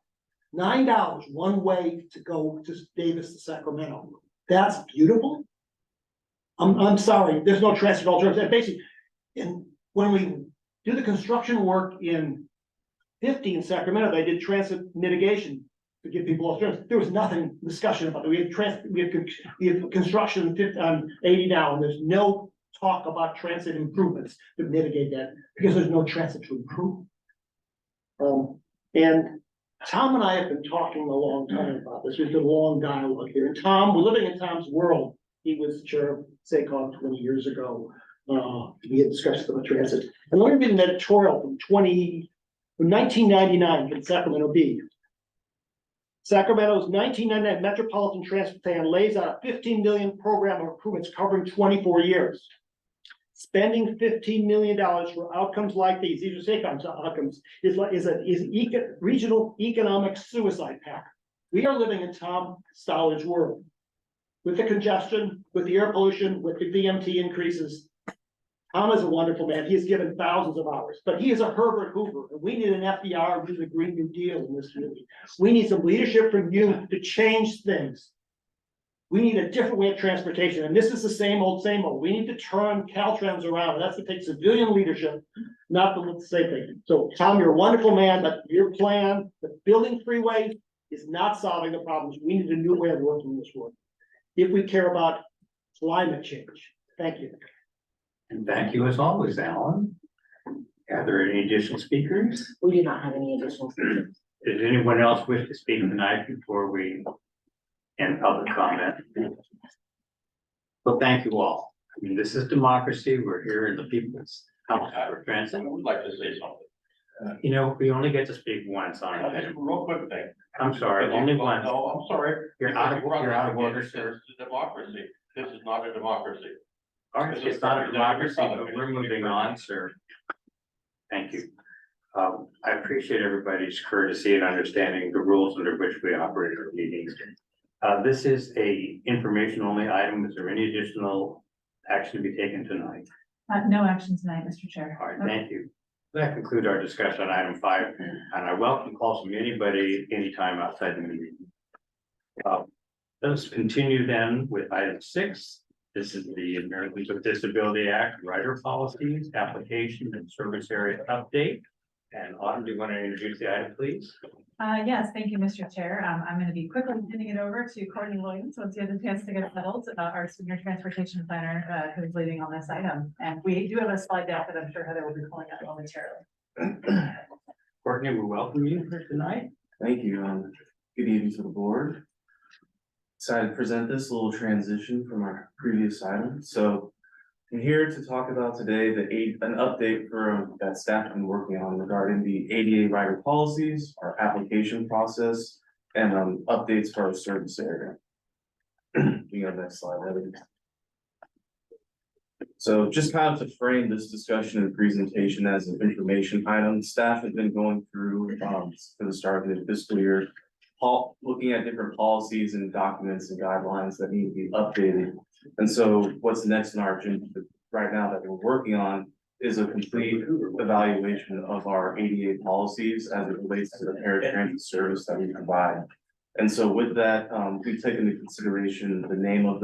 $9 one way to go to Davis to Sacramento. That's beautiful. I'm sorry, there's no transit alternatives. And basically, when we do the construction work in 50 in Sacramento, they did transit mitigation. to give people, there was nothing discussion about it. We had construction on 80 now, and there's no talk about transit improvements to mitigate that, because there's no transit to improve. And Tom and I have been talking a long time about this. We've been a long dialogue here. And Tom, we're living in Tom's world. He was chair of SACOG 20 years ago. We had discussions about transit. And let me read an editorial from 1999 in Sacramento Bee. Sacramento's 1999 Metropolitan Transit Plan lays out a $15 million program of improvements covering 24 years. Spending $15 million for outcomes like these are SACOG's outcomes, is regional economic suicide pact. We are living in Tom Stoller's world. With the congestion, with the air pollution, with the VMT increases. Tom is a wonderful man. He has given thousands of hours, but he is a Herbert Hoover, and we need an FDR who's a Green New Deal in this community. We need some leadership from you to change things. We need a different way of transportation, and this is the same old, same old. We need to turn Caltrans around. That's to take civilian leadership, not the same thing. So, Tom, you're a wonderful man, but your plan, the building freeways, is not solving the problems. We need a new way of working in this world. If we care about climate change. Thank you. And thank you as always, Alan. Are there any additional speakers? We do not have any additional speakers. Does anyone else wish to speak tonight before we end public comment? Well, thank you all. I mean, this is democracy. We're here in the people's house for transit. I would like to say something. You know, we only get to speak once on Just it. a real quick thing. I'm sorry, only once. No, I'm sorry. You're out of order, This sir. is a democracy. This is not a democracy. All right, it's not a democracy, but we're moving on, sir. Thank you. I appreciate everybody's courtesy and understanding the rules under which we operate our meetings. This is a information only item. Is there any additional action to be taken tonight? No action tonight, Mr. Chair. All right, thank you. That concludes our discussion on item 5, and I welcome calls from anybody, anytime outside the meeting. Let's continue then with item 6. This is the Americans with Disability Act rider policies, application and service area update. And Autumn, do you want to introduce the item, please? Yes, thank you, Mr. Chair. I'm going to be quickly handing it over to Courtney Williams once he has a chance to get settled, our senior transportation planner who's leading on this item. And we do have a slide deck that I'm sure Heather will be pulling up momentarily. Courtney, we welcome you for tonight. Thank you. Good evening to the board. Excited to present this little transition from our previous item. So I'm here to talk about today an update for that staff have been working on regarding the ADA rider policies, our application process, and updates for our service area. We got next slide. So just kind of to frame this discussion and presentation as an information item, staff has been going through for the start of the fiscal year, looking at different policies and documents and guidelines that need to be updated. And so what's next in our agenda right now that we're working on is a complete evaluation of our ADA policies as it relates to the paratransit service that we provide. And so with that, we've taken into consideration the name of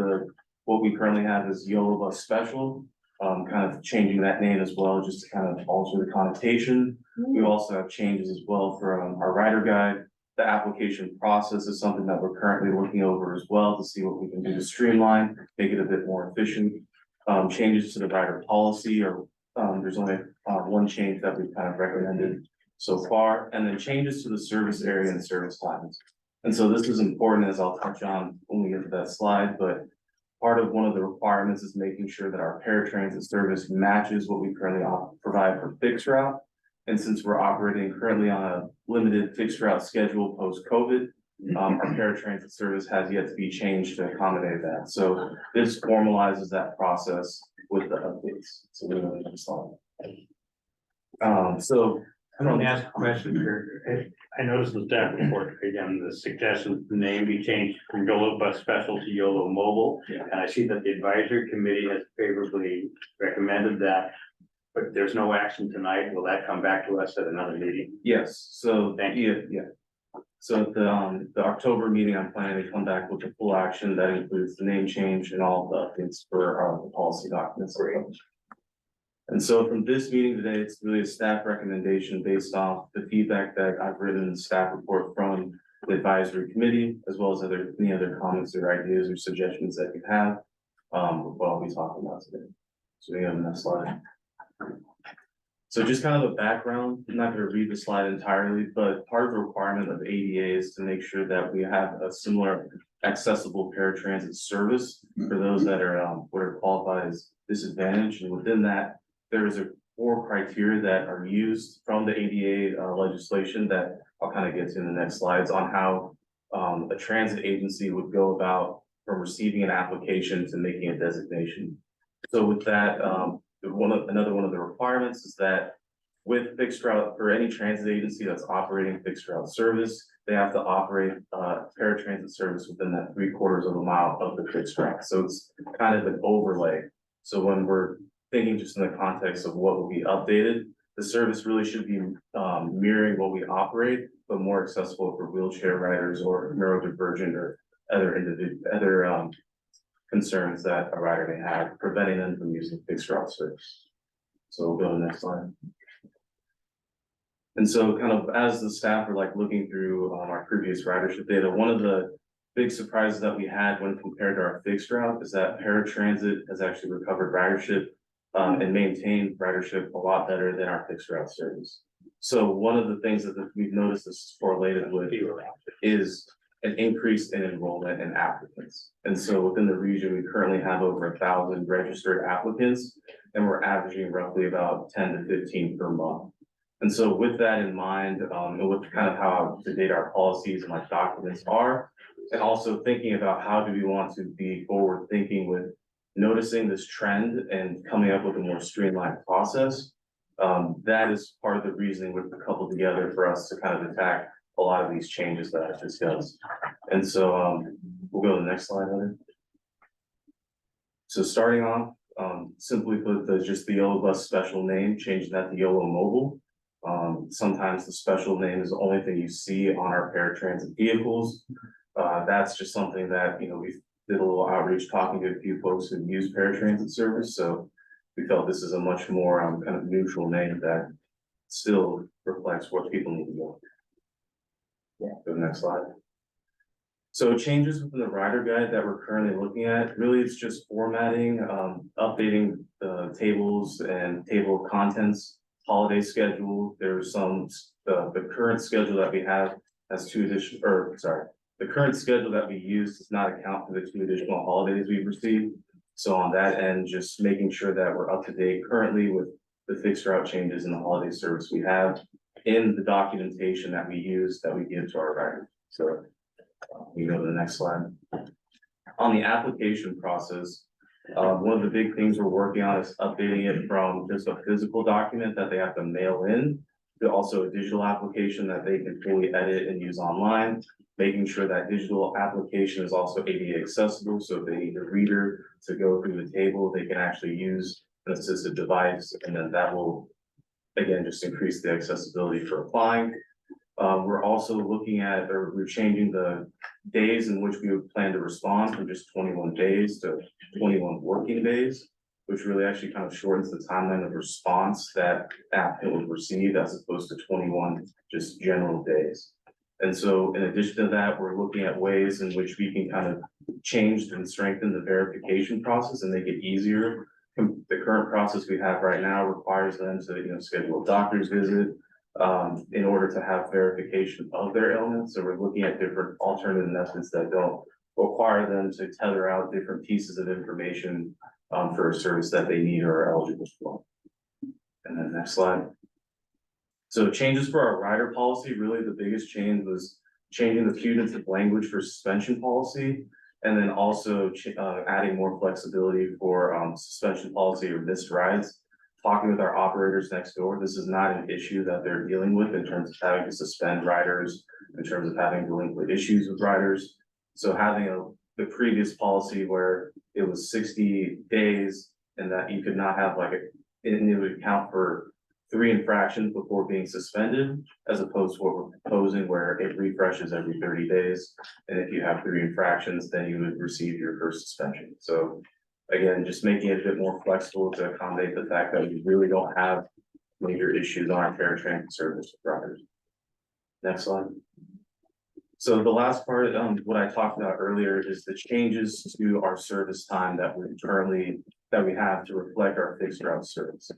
what we currently have is Yolo Bus Special, kind of changing that name as well, just to kind of alter the connotation. We also have changes as well for our rider guide. The application process is something that we're currently looking over as well to see what we can do to streamline, make it a bit more efficient. Changes to the rider policy or there's only one change that we've kind of recommended so far, and then changes to the service area and service times. And so this is important, as I'll touch on when we get to that slide, but part of one of the requirements is making sure that our paratransit service matches what we currently provide for fixed route. And since we're operating currently on a limited fixed route schedule post-COVID, our paratransit service has yet to be changed to accommodate that. So this formalizes that process with the updates. So we're going to the next slide. I want to ask a question here. I noticed the staff report, again, the suggestion the name be changed from Yolo Bus Special to Yolo Mobile. And I see that the advisory committee has favorably recommended that, but there's no action tonight. Will that come back to us at another meeting? Yes, so thank you. Yeah. So at the October meeting, I'm planning to come back with a full action that includes the name change and all the updates for the policy documents. And so from this meeting today, it's really a staff recommendation based off the feedback that I've written in the staff report from the advisory committee, as well as any other comments or ideas or suggestions that you have. What I'll be talking about today. So we have the next slide. So just kind of a background, I'm not gonna read the slide entirely, but part of the requirement of ADA is to make sure that we have a similar accessible paratransit service for those that are, what are qualified as disadvantaged, and within that, there is 4 criteria that are used from the ADA legislation that I'll kind of get to in the next slides on how a transit agency would go about from receiving an application to making a designation. So with that, another one of the requirements is that with fixed route, for any transit agency that's operating fixed route service, they have to operate paratransit service within that 3/4 of a mile of the fixed route. So it's kind of an overlay. So when we're thinking just in the context of what will be updated, the service really should be mirroring what we operate, but more accessible for wheelchair riders or neurodivergent or other concerns that a rider may have, preventing them from using fixed route service. So we'll go to the next slide. And so kind of as the staff are like looking through our previous ridership data, one of the big surprises that we had when compared to our fixed route is that paratransit has actually recovered ridership and maintained ridership a lot better than our fixed route service. So one of the things that we've noticed is correlated with is an increase in enrollment and applicants. And so within the region, we currently have over 1,000 registered applicants, and we're averaging roughly about 10 to 15 per month. And so with that in mind, and with kind of how to date our policies and like documents are, and also thinking about how do we want to be forward thinking with noticing this trend and coming up with a more streamlined process, that is part of the reasoning we've coupled together for us to kind of attack a lot of these changes that I've discussed. And so we'll go to the next slide, Heather. So starting off, simply put, just the Yolo bus special name, changing that to Yolo mobile. Sometimes the special name is the only thing you see on our paratransit vehicles. That's just something that, you know, we did a little outreach talking to a few folks who use paratransit service. So we felt this is a much more kind of neutral name that still reflects what people need to know. Yeah, go to the next slide. So changes within the rider guide that we're currently looking at, really it's just formatting, updating the tables and table of contents, holiday schedule. There's some, the current schedule that we have has the current schedule that we use does not account for the 2 additional holidays we've received. So on that end, just making sure that we're up to date currently with the fixed route changes in the holiday service we have in the documentation that we use that we give to our riders. So we go to the next slide. On the application process, one of the big things we're working on is updating it from just a physical document that they have to mail in to also a digital application that they can fully edit and use online, making sure that digital application is also ADA accessible. So if they need a reader to go through the table, they can actually use an assistive device, and then that will, again, just increase the accessibility for applying. We're also looking at, or we're changing the days in which we would plan to respond from just 21 days to 21 working days, which really actually kind of shortens the timeline of response that applicant would receive as opposed to 21 just general days. And so in addition to that, we're looking at ways in which we can kind of change and strengthen the verification process and make it easier. The current process we have right now requires them to, you know, schedule a doctor's visit in order to have verification of their ailments. So we're looking at different alternative methods that don't require them to tether out different pieces of information for a service that they need or are eligible for. And then next slide. So changes for our rider policy, really the biggest change was changing the punitive language for suspension policy, and then also adding more flexibility for suspension policy or missed rides. Talking with our operators next door, this is not an issue that they're dealing with in terms of having to suspend riders, in terms of having delinquent issues with riders. So having the previous policy where it was 60 days and that you could not have it would count for 3 infractions before being suspended, as opposed to what we're proposing where it refreshes every 30 days. And if you have 3 infractions, then you would receive your first suspension. So again, just making it a bit more flexible to accommodate the fact that we really don't have major issues on our paratransit service with riders. Next slide. So the last part, what I talked about earlier is the changes to our service time that we have to reflect our fixed route service.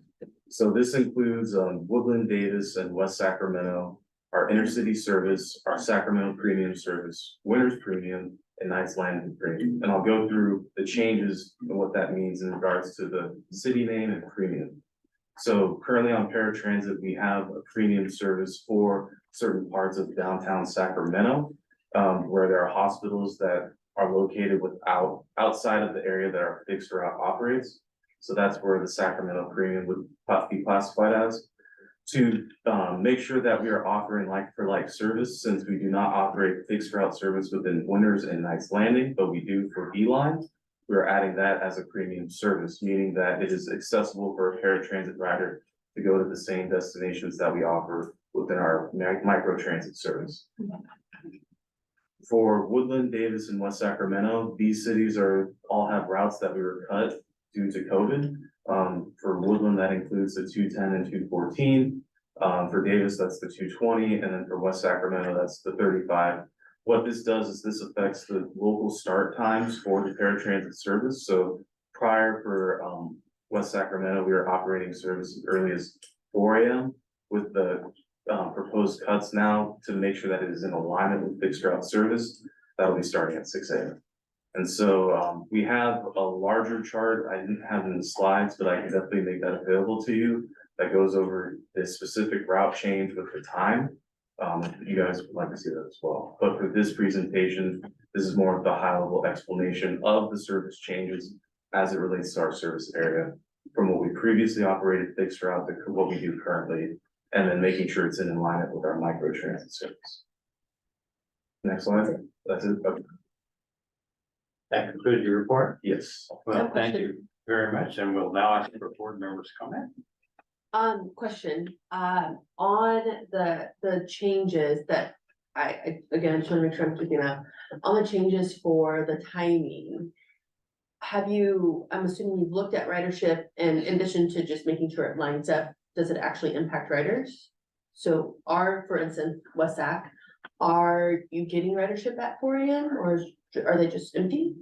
So this includes, Woodland, Davis, and West Sacramento, our intercity service, our Sacramento premium service, Winters premium, and Knights Landing premium. And I'll go through the changes and what that means in regards to the city name and premium. So currently on paratransit, we have a premium service for certain parts of downtown Sacramento, where there are hospitals that are located outside of the area that our fixed route operates. So that's where the Sacramento premium would be classified as. To make sure that we are offering like for like service, since we do not operate fixed route service within Winters and Knights Landing, but we do for Beeline. We're adding that as a premium service, meaning that it is accessible for a paratransit rider to go to the same destinations that we offer within our micro transit service. For Woodland, Davis, and West Sacramento, these cities all have routes that we were cut due to COVID. For Woodland, that includes the 210 and 214. For Davis, that's the 220, and then for West Sacramento, that's the 35. What this does is this affects the local start times for the paratransit service. So prior for West Sacramento, we were operating service as early as 4 a.m. with the proposed cuts now to make sure that it is in alignment with fixed route service. That'll be starting at 6 a.m. And so we have a larger chart. I didn't have it in the slides, but I can definitely make that available to you. That goes over the specific route change with the time. If you guys would like to see that as well. But for this presentation, this is more of the high level explanation of the service changes as it relates to our service area from what we previously operated fixed route to what we do currently, and then making sure it's in alignment with our micro transit service. Next slide. That's it. Okay. That concludes your report? Yes. Well, thank you very much, and we'll now ask for board members to comment. Question, on the changes that again, just want to make sure I'm keeping up, on the changes for the timing. I'm assuming you've looked at ridership, and in addition to just making sure it lines up, does it actually impact riders? So for instance, West Sac, are you getting ridership at 4 a.m. or are they just empty?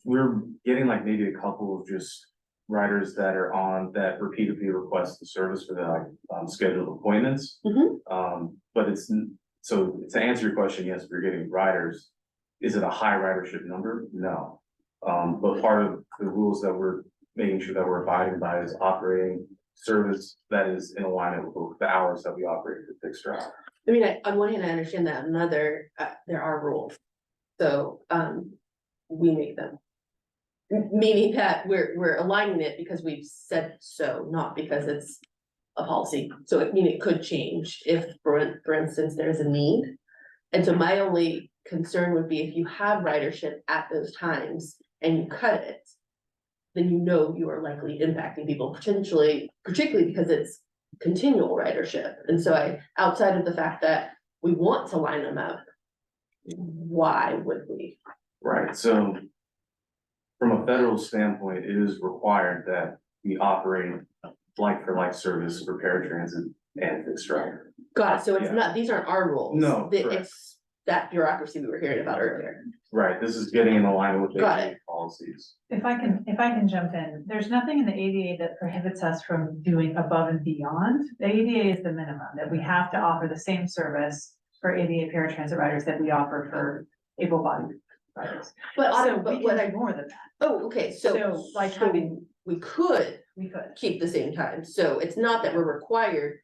We're getting like maybe a couple of just riders that repeatedly request the service for their scheduled appointments. But so to answer your question, yes, we're getting riders. Is it a high ridership number? No. But part of the rules that we're making sure that we're abiding by is operating service that is in alignment with the hours that we operate for fixed route. I mean, on one hand, I understand that, on another, there are rules. So, we make them. Meaning that we're aligning it because we've said so, not because it's a policy. So it could change if, for instance, there's a need. And so my only concern would be if you have ridership at those times and you cut it, then you are likely impacting people potentially, particularly because it's continual ridership. And so outside of the fact that we want to line them up, why would we? Right, so from a federal standpoint, it is required that we operate like for like service for paratransit and fixed route. Got it, so it's not, these aren't our rules. No, correct. It's that bureaucracy we were hearing about earlier. Right, this is getting in alignment with Got the it. policies. If I can jump in, there's nothing in the ADA that prohibits us from doing above and beyond. The ADA is the minimum, that we have to offer the same service for ADA paratransit riders that we offer for able-bodied riders. But We can do more than that. Oh, okay, so like having, we could keep the same time, so it's not that we're required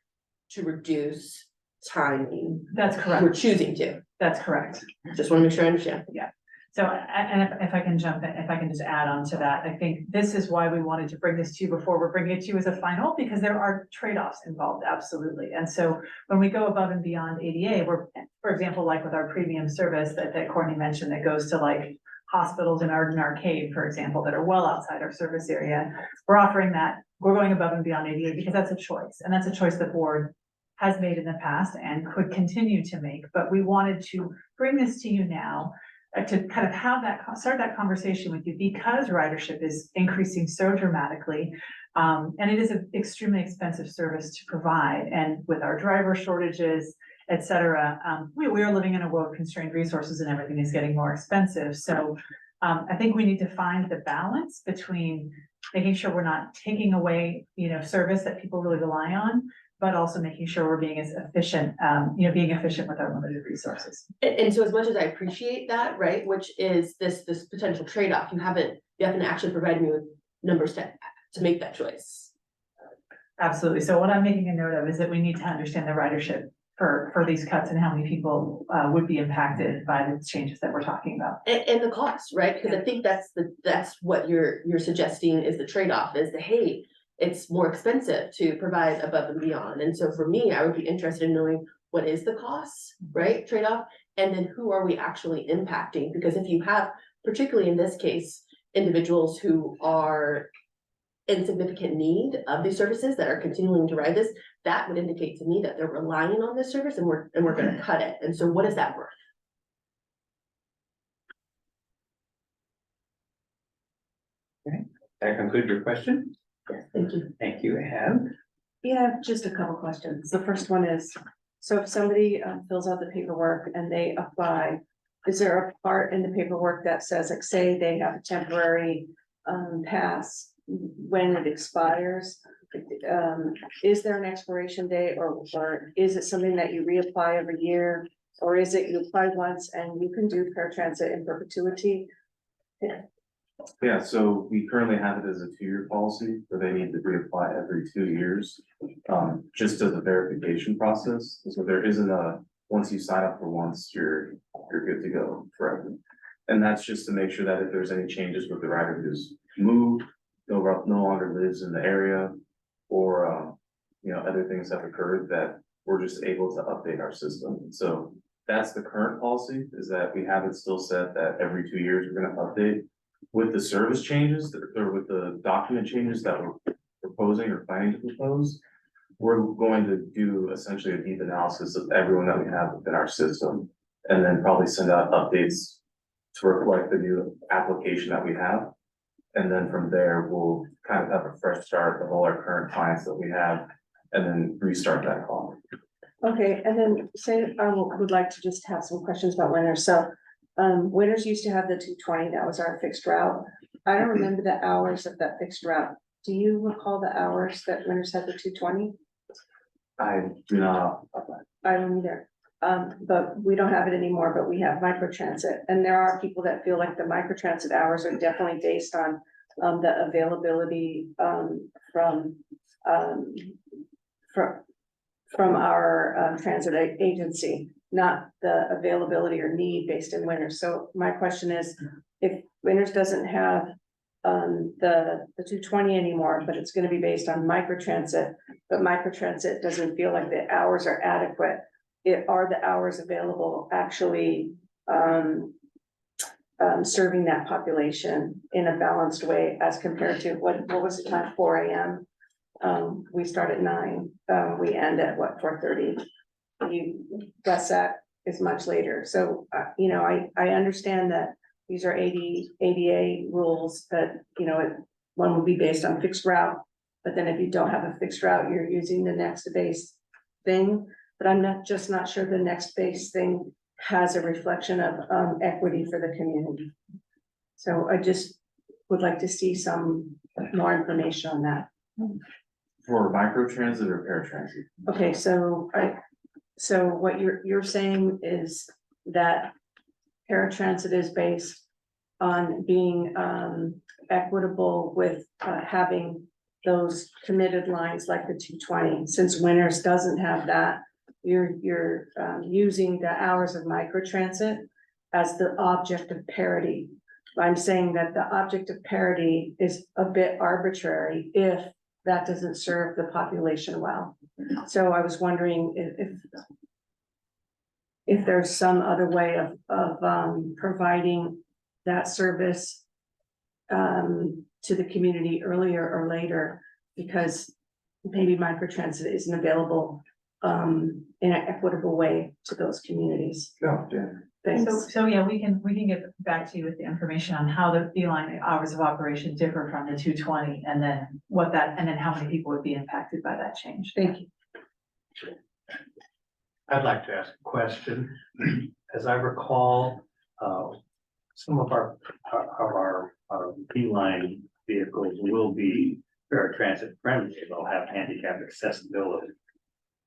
to reduce timing. That's correct. We're choosing to. That's correct. Just want to make sure I understand. Yeah. So, and if I can jump in, if I can just add on to that, I think this is why we wanted to bring this to you before we're bringing it to you as a final, because there are trade-offs involved, absolutely. And so when we go above and beyond ADA, we're, for example, like with our premium service that Courtney mentioned, that goes to like hospitals in Arden Arcade, for example, that are well outside our service area, we're offering that, we're going above and beyond ADA because that's a choice. And that's a choice the board has made in the past and could continue to make. But we wanted to bring this to you now to kind of have start that conversation with you, because ridership is increasing so dramatically. And it is an extremely expensive service to provide. And with our driver shortages et cetera. We are living in a world of constrained resources and everything is getting more expensive. So I think we need to find the balance between making sure we're not taking away, service that people really rely on, but also making sure we're being as efficient, being efficient with our limited resources. And so as much as I appreciate that, right, which is this potential trade-off, you haven't actually provided me with numbers to make that choice. Absolutely. So what I'm making a note of is that we need to understand the ridership for these cuts and how many people would be impacted by the changes that we're talking about. And the cost, right? Because I think that's what you're suggesting is the trade-off, is the, hey, it's more expensive to provide above and beyond. And so for me, I would be interested in knowing what is the cost, right, trade-off, and then who are we actually impacting? Because if you have, particularly in this case, individuals who are in significant need of these services that are continuing to ride this, that would indicate to me that they're relying on this service and we're gonna cut it. And so what is that worth? Okay, that concludes your question? Yes, thank you. Thank you, Anne. Yeah, just a couple questions. The first one is, so if somebody fills out the paperwork and they apply, is there a part in the paperwork that says, like, say they have a temporary pass when it expires? Is there an expiration date, or is it something that you reapply every year? Or is it you apply once and you can do paratransit in perpetuity? Yeah, so we currently have it as a 2-year policy, where they need to reapply every 2 years, just as a verification process. So there isn't once you sign up for once, you're good to go forever. And that's just to make sure that if there's any changes with the rider who's moved, no longer lives in the area, or, other things have occurred, that we're just able to update our system. So that's the current policy, is that we have it still set that every 2 years we're gonna update. With the service changes, or with the document changes that we're proposing or planning to propose, we're going to do essentially a deep analysis of everyone that we have within our system, and then probably send out updates to reflect the new application that we have. And then from there, we'll kind of have a fresh start of all our current clients that we have, and then restart that clock. Okay, and then say, I would like to just have some questions about Winners. So, Winners used to have the 220, that was our fixed route. I don't remember the hours of that fixed route. Do you recall the hours that Winners had the 220? I do not. I don't either. But we don't have it anymore, but we have microtransit. And there are people that feel like the microtransit hours are definitely based on the availability from our transit agency, not the availability or need based in Winners. So my question is, if Winners doesn't have the 220 anymore, but it's going to be based on microtransit, but microtransit doesn't feel like the hours are adequate, are the hours available actually serving that population in a balanced way as compared to what was the time, 4 a.m.? We start at 9, we end at what, 4:30? That is much later. So, I understand that these are ADA rules that, one would be based on fixed route, but then if you don't have a fixed route, you're using the next base thing. But I'm not sure the next base thing has a reflection of equity for the community. So I just would like to see some more information on that. For microtransit or paratransit? Okay, so what you're saying is that paratransit is based on being equitable with having those committed lines like the 220. Since Winners doesn't have that, you're using the hours of microtransit as the object of parity. I'm saying that the object of parity is a bit arbitrary if that doesn't serve the population well. So I was wondering if there's some other way of providing that service to the community earlier or later, because maybe microtransit isn't available in an equitable way to those communities. Oh, yeah. Thanks. So yeah, we can get back to you with the information on how the beeline hours of operation differ from the 220, and then how many people would be impacted by that change. Thank you. I'd like to ask a question. As I recall, some of our Beeline vehicles will be paratransit friendly. They'll have handicap accessibility.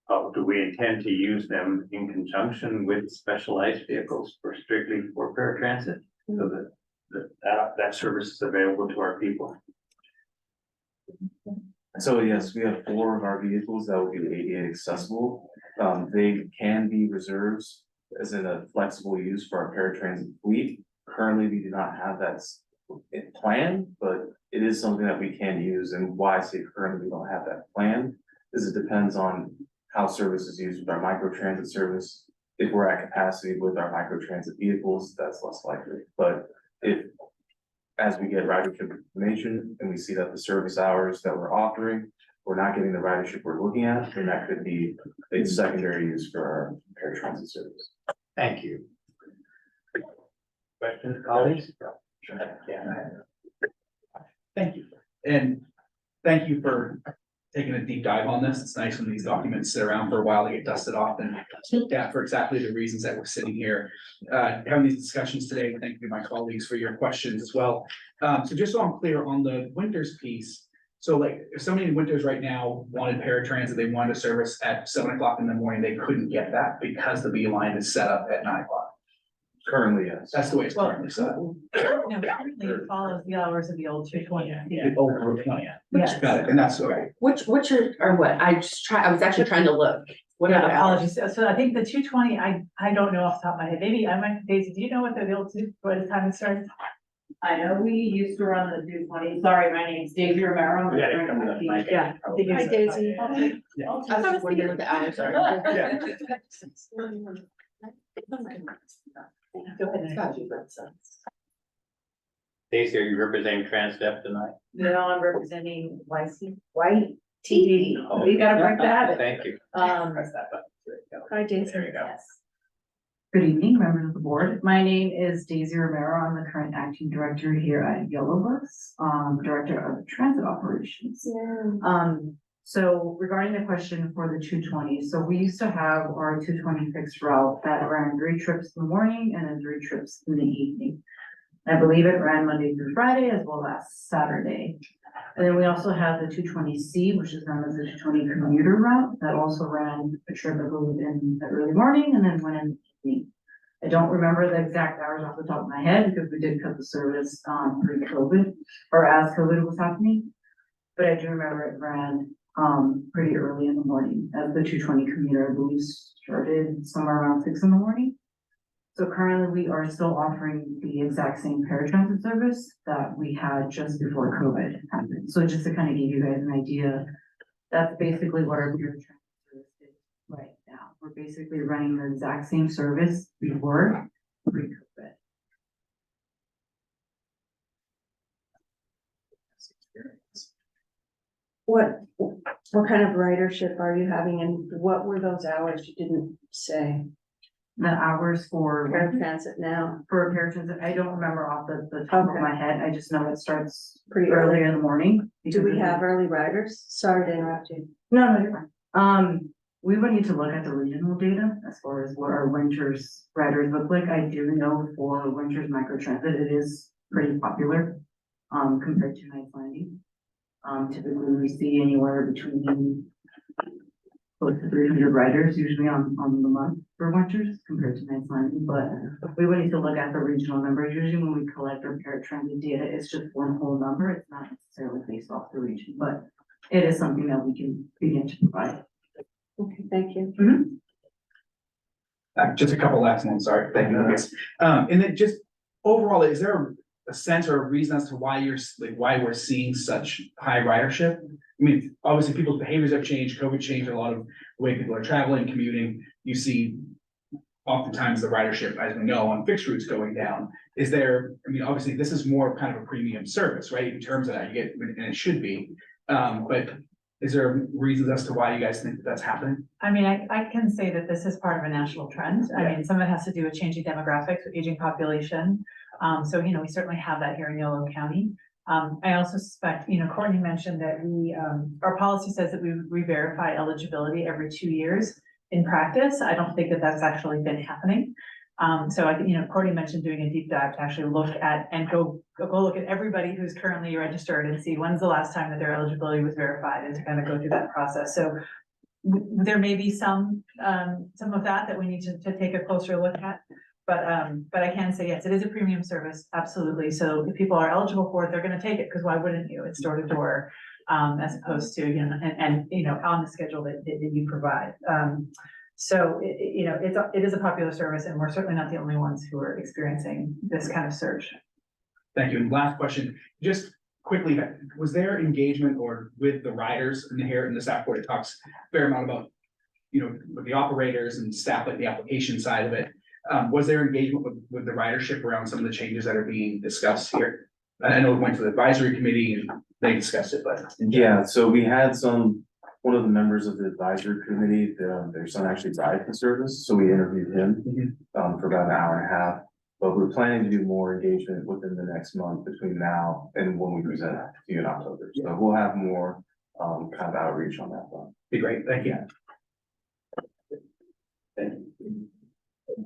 Do we intend to use them in conjunction with specialized vehicles strictly for paratransit? So that service is available to our people? So yes, we have 4 of our vehicles that will be ADA accessible. They can be reserves as in a flexible use for our paratransit fleet. Currently, we do not have that plan, but it is something that we can use. And why I say currently we don't have that plan is it depends on how service is used with our microtransit service. If we're at capacity with our microtransit vehicles, that's less likely. But if, as we get ridership information and we see that the service hours that we're offering, we're not getting the ridership we're looking at, then that could be a secondary use for our paratransit service. Thank you. Questions, colleagues? Thank you. And thank you for taking a deep dive on this. It's nice when these documents sit around for a while, they get dusted off and looked at for exactly the reasons that we're sitting here having these discussions today. Thank you to my colleagues for your questions as well. So just so I'm clear on the Winters piece. So like if somebody in Winters right now wanted paratransit, they wanted a service at 7 o'clock in the morning, they couldn't get that because the Beeline is set up at 9 o'clock. Currently, yes. That's the way it's currently set up. No, currently it follows the hours of the old 220. The old Route 20. Yes. Got it, and that's okay. Which are what? I was actually trying to look. What are Yeah, the hours? apologies. So I think the 220, I don't know off the top of my head. Maybe I might, Daisy, do you know what the old what the time it starts? I know we used to run the 220. Sorry, my name's Daisy Romero. I'm Yeah, Hi, Daisy. I was just wondering what the hours are. Go ahead. Daisy, are you representing Transdev tonight? No, I'm representing YTD. We gotta break that. Thank you. Press that button. There you go. Hi, Daisy. There you go. Good evening, members of the board. My name is Daisy Romero. I'm the current acting director here at Yolo, director of transit operations. So regarding the question for the 220, so we used to have our 220 fixed route that ran 3 trips in the morning and then 3 trips in the evening. I believe it ran Monday through Friday as well as Saturday. And then we also have the 220C, which is known as the 220 commuter route that also ran a trip, I believe, in the early morning and then went in the evening. I don't remember the exact hours off the top of my head because we did cut the service pre-COVID or as COVID was happening. But I do remember it ran pretty early in the morning as the 220 commuter, I believe, started somewhere around 6 in the morning. So currently we are still offering the exact same paratransit service that we had just before COVID happened. So just to kind of give you guys an idea, that's basically what our paratransit service is right now. We're basically running the exact same service we were pre-COVID. What kind of ridership are you having and what were those hours? You didn't say. The hours for paratransit now. For paratransit, I don't remember off the top of my head. I just know it starts Pretty early early. in the morning. Do we have early riders? Sorry to interrupt you. No, you're fine. We would need to look at the regional data as far as what our Winters riders look like. I do know for Winters microtransit, it is pretty popular, compared to Knights Landing. Typically we see anywhere between close to 300 riders usually on the month for Winters compared to Knights Landing, but we would need to look at the regional numbers. Usually when we collect our paratransit data, it's just one whole number. It's not necessarily based off the region, but it is something that we can begin to provide. Okay, thank you. Just a couple last ones, sorry, thank you, Lucas. And then just overall, is there a sense or a reason as to why why we're seeing such high ridership? I mean, obviously people's behaviors have changed, COVID changed a lot of the way people are traveling, commuting. You see oftentimes the ridership, as we know, on fixed routes going down. Is there, I mean, obviously this is more kind of a premium service, right? In terms of that you get, and it should be, but is there reasons as to why you guys think that that's happening? I mean, I can say that this is part of a national trend. I mean, some of it has to do with changing demographics, with aging population. So, you know, we certainly have that here in Yolo County. I also suspect, you know, Courtney mentioned that our policy says that we re-verify eligibility every 2 years. in practice. I don't think that that's actually been happening. So I think, Courtney mentioned doing a deep dive to actually look at and go look at everybody who's currently registered and see when's the last time that their eligibility was verified, and to kind of go through that process. So there may be some of that we need to take a closer look at. But I can say, yes, it is a premium service, absolutely. So if people are eligible for it, they're gonna take it, because why wouldn't you? It's door to door, as opposed to, on the schedule that you provide. So, it is a popular service, and we're certainly not the only ones who are experiencing this kind of surge. Thank you. And last question, just quickly, was there engagement or with the riders in the staff board? It talks a fair amount about, with the operators and staff, like the application side of it. Was there engagement with the ridership around some of the changes that are being discussed here? I know it went to the advisory committee and they discussed it, but. Yeah, so we had one of the members of the advisory committee, their son actually died in service, so we interviewed him for about an hour and a half. But we're planning to do more engagement within the next month between now and when we present to you in October. So we'll have more kind of outreach on that front. Be great, thank you. Thank you.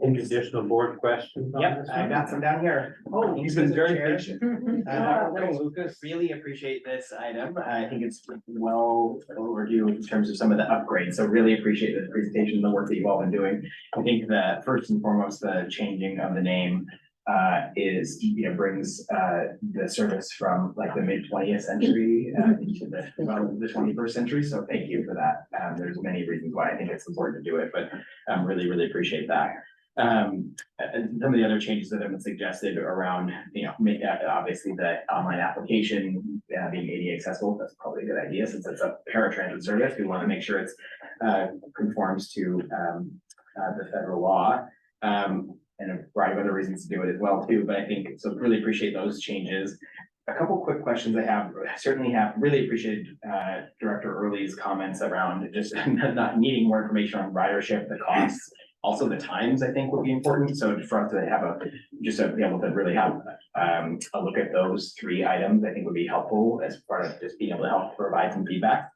Any additional board questions? Yep, I got some down here. Oh, he's been very patient. Lucas, really appreciate this item. I think it's well overdue in terms of some of the upgrades. So really appreciate the presentation and the work that you've all been doing. I think that first and foremost, the changing of the name brings the service from like the mid 20th century into the 21st century. So thank you for that. There's many reasons why I think it's important to do it, but really appreciate that. And some of the other changes that have been suggested around, obviously the online application being ADA accessible, that's probably a good idea since it's a paratransit service. We want to make sure it's conforms to the federal law. And a variety of other reasons to do it as well too, but I think, so really appreciate those changes. A couple quick questions I have, really appreciated Director Early's comments around just not needing more information on ridership, the costs. Also the times I think would be important, so for us to have be able to really have a look at those 3 items, I think would be helpful as part of just being able to help provide some feedback.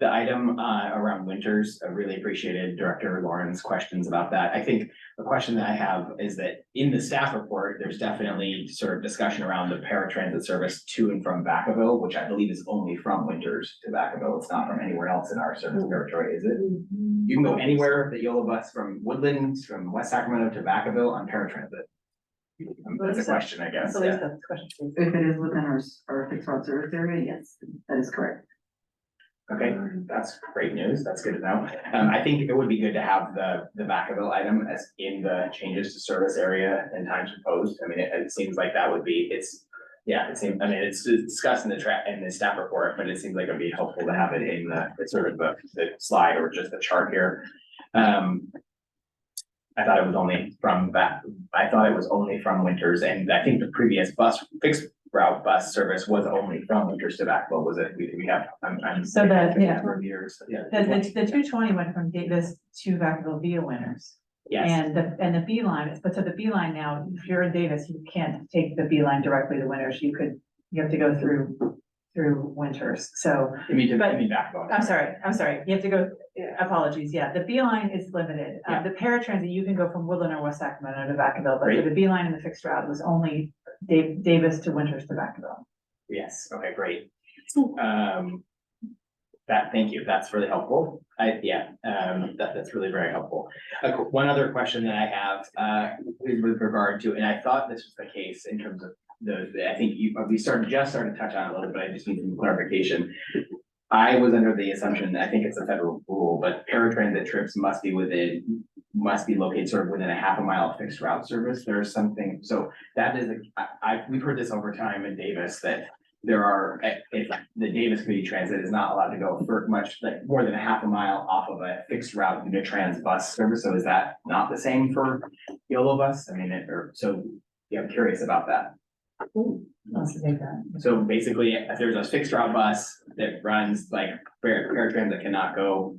The item around winters, I really appreciated Director Lauren's questions about that. I think the question that I have is that in the staff report, there's definitely sort of discussion around the paratransit service to and from Vacaville, which I believe is only from Winters to Vacaville. It's not from anywhere else in our service territory, is it? You can go anywhere, the Yolo bus from Woodlands, from West Sacramento to Vacaville on paratransit. That's a question, I guess. Yeah. If it is within our fixed route service area, yes, that is correct. Okay, that's great news. That's good to know. I think it would be good to have the Vacaville item as in the changes to service area and times proposed. I mean, it seems like that would be, it's discussed in the staff report, but it seems like it'd be helpful to have it in the sort of the slide or just the chart here. I thought it was only from Winters, and I think the previous fixed route bus service was only from Winters to Vacaville, was it? We have, So that, yeah. number of years, yeah. The 220 went from Davis to Vacaville via Winters. Yes. And the B line, but so the B line now, if you're in Davis, you can't take the B line directly to Winters. You have to go through Winters, so. Vacaville. I'm sorry, you have to go, apologies, yeah, the B line is limited. The paratransit, you can go from Woodland or West Sacramento to Vacaville, but for the B line and the fixed route, it was only Davis to Winters to Vacaville. Yes, okay, great. Thank you, that's really helpful. That's really very helpful. One other question that I have is with regard to, and I thought this was the case in terms of I think we started to touch on it a little bit, I just need some clarification. I was under the assumption, I think it's a federal rule, but paratransit trips must be located sort of within a half a mile of fixed route service. There's something, so that is, we've heard this over time in Davis that if the Davis Community Transit is not allowed to go for much, like more than a half a mile off of a fixed route Unitrans bus service. So is that not the same for Yolo bus? I mean, I'm curious about that. So basically, if there's a fixed route bus that runs like paratransit cannot go,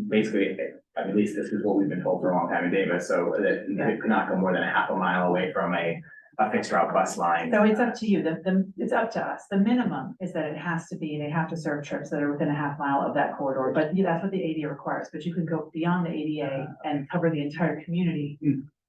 basically, at least this is what we've been told for a long time in Davis. So that it cannot go more than a half a mile away from a a fixed route bus line. So it's up to you, it's up to us. The minimum is that it has to be, they have to serve trips that are within a half mile of that corridor, but that's what the ADA requires, but you can go beyond the ADA and cover the entire community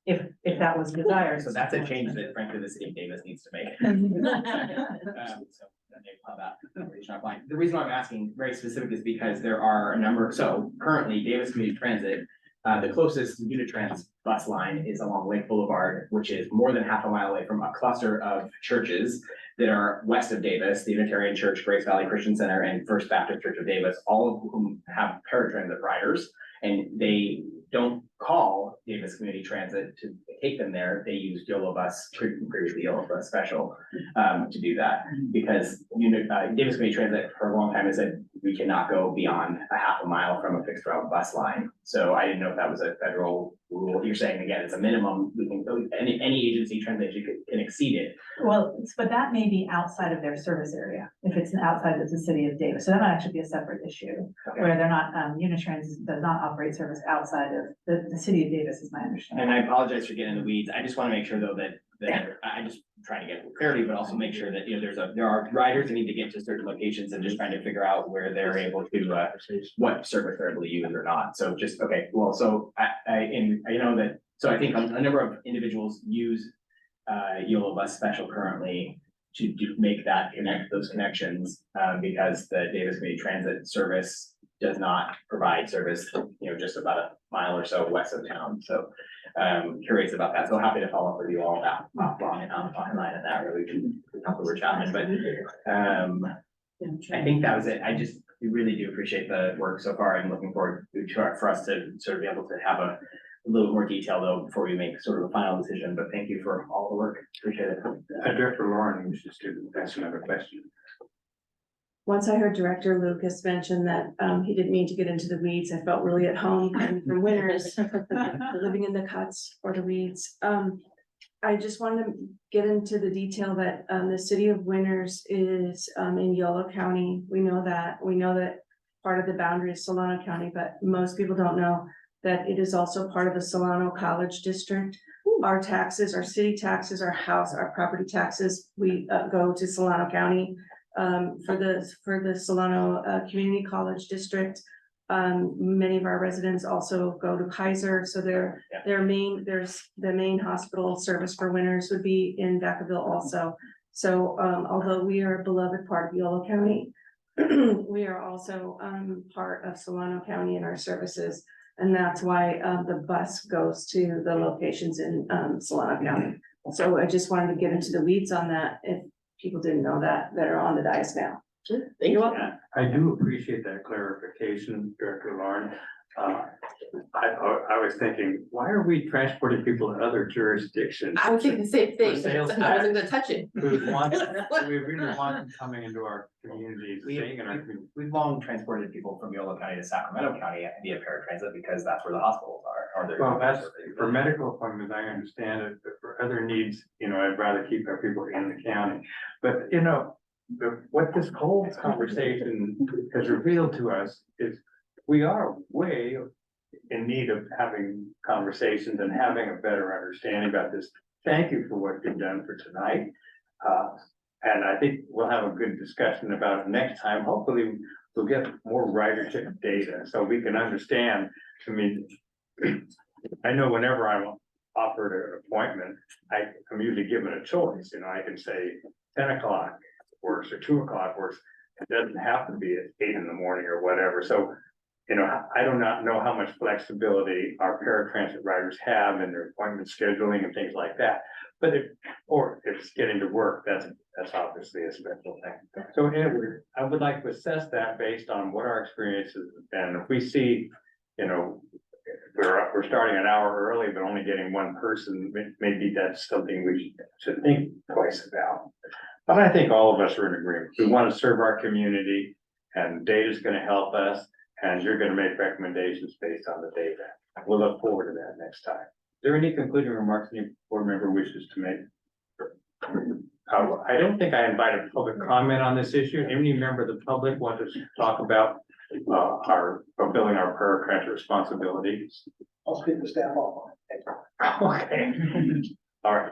if that was desired. So that's a change that frankly the city of Davis needs to make. So they have that information offline. The reason why I'm asking very specific is because there are a number, so currently Davis Community Transit, the closest Unitrans bus line is along Lake Boulevard, which is more than half a mile away from a cluster of churches that are west of Davis, the Unitarian Church, Grace Valley Christian Center, and First Baptist Church of Davis, all of whom have paratransit riders, and they don't call Davis Community Transit to take them there. They use Yolo Bus, previously Yolo Bus Special, to do that, because Davis Community Transit for a long time has said we cannot go beyond a half a mile from a fixed route bus line. So I didn't know if that was a federal rule. You're saying again, it's a minimum. We can any agency transit can exceed it. Well, but that may be outside of their service area, if it's outside of the city of Davis. So that might actually be a separate issue, where they're not, Unitrans does not operate service outside of the city of Davis, is my understanding. And I apologize for getting in the weeds. I just want to make sure though that I just trying to get clarity, but also make sure that, you know, there are riders that need to get to certain locations and just trying to figure out where they're able to, what service they're able to use or not. So just, okay, well, so I know that, so I think a number of individuals use Yolo Bus Special currently to make those connections, because the Davis Community Transit service does not provide service, you know, just about a mile or so west of town. So curious about that. So happy to follow up with you all that offline and that really can help with Chapman. But I think that was it. We really do appreciate the work so far. I'm looking forward for us to sort of be able to have a little more detail though before we make sort of a final decision. But thank you for all the work. Appreciate it. Director Lauren, who's just to ask another question. Once I heard Director Lucas mention that he didn't mean to get into the weeds, I felt really at home coming from Winters, living in the cuts or the weeds. I just wanted to get into the detail that the city of Winters is in Yolo County. We know that part of the boundary is Solano County, but most people don't know that it is also part of the Solano College District. Our taxes, our city taxes, our property taxes, we go to Solano County. For the Solano Community College District, many of our residents also go to Kaiser, so there's the main hospital service for Winters would be in Vacaville also. So although we are a beloved part of Yolo County, we are also part of Solano County in our services, and that's why the bus goes to the locations in Solano County. So I just wanted to get into the weeds on that if people didn't know that are on the dais now. Thank you. I do appreciate that clarification, Director Lauren. I was thinking, why are we transporting people to other jurisdictions? I would think the same thing. For sales I wasn't gonna touch it. We really want them coming into our communities, staying in our community. We've long transported people from Yolo County to Sacramento County via paratransit because that's where the hospitals are. Well, that's for medical appointments, I understand it, but for other needs, you know, I'd rather keep our people in the county. But, you know, what this whole conversation has revealed to us is we are way in need of having conversations and having a better understanding about this. Thank you for what you've done for tonight. And I think we'll have a good discussion about it next time. Hopefully we'll get more ridership data so we can understand. I mean, I know whenever I'm offered an appointment, I'm usually given a choice. You know, I can say 10 o'clock works or 2 o'clock works. It doesn't have to be at 8 in the morning or whatever. So, you know, I do not know how much flexibility our paratransit riders have in their appointment scheduling and things like that. But if it's getting to work, that's obviously a special thing. So anyway, I would like to assess that based on what our experiences have been. If we see, you know, we're starting an hour early, but only getting one person, maybe that's something we should think twice about. But I think all of us are in agreement. We want to serve our community, and data's going to help us, and you're going to make recommendations based on the data. We'll look forward to that next time. Is there any concluding remarks any board member wishes to make? I don't think I invited public comment on this issue. Any member of the public want to talk about our fulfilling our paratransit responsibilities? I'll speak to staff off. Okay. All right.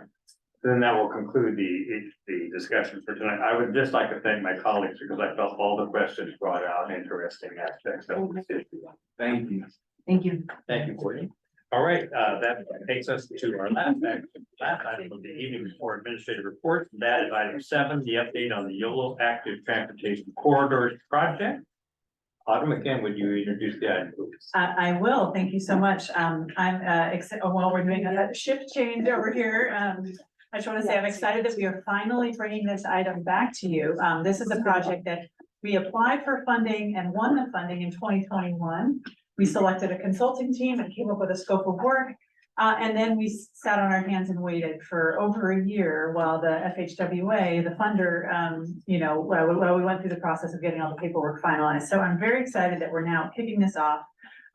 Then that will conclude the discussion for tonight. I would just like to thank my colleagues because I felt all the questions brought out interesting aspects of this issue. Thank you. Thank you. Thank you, Courtney. All right, that takes us to our last item of the evening before administrative reports. That is item 7, the update on the Yolo Active Transportation Corridors Project. Autumn, again, would you introduce the item, please? I will. Thank you so much. I'm excited. While we're doing a shift change over here, I just want to say I'm excited that we are finally bringing this item back to you. This is a project that we applied for funding and won the funding in 2021. We selected a consulting team and came up with a scope of work. And then we sat on our hands and waited for over a year while the FHWA, the funder, while we went through the process of getting all the paperwork finalized. So I'm very excited that we're now kicking this off.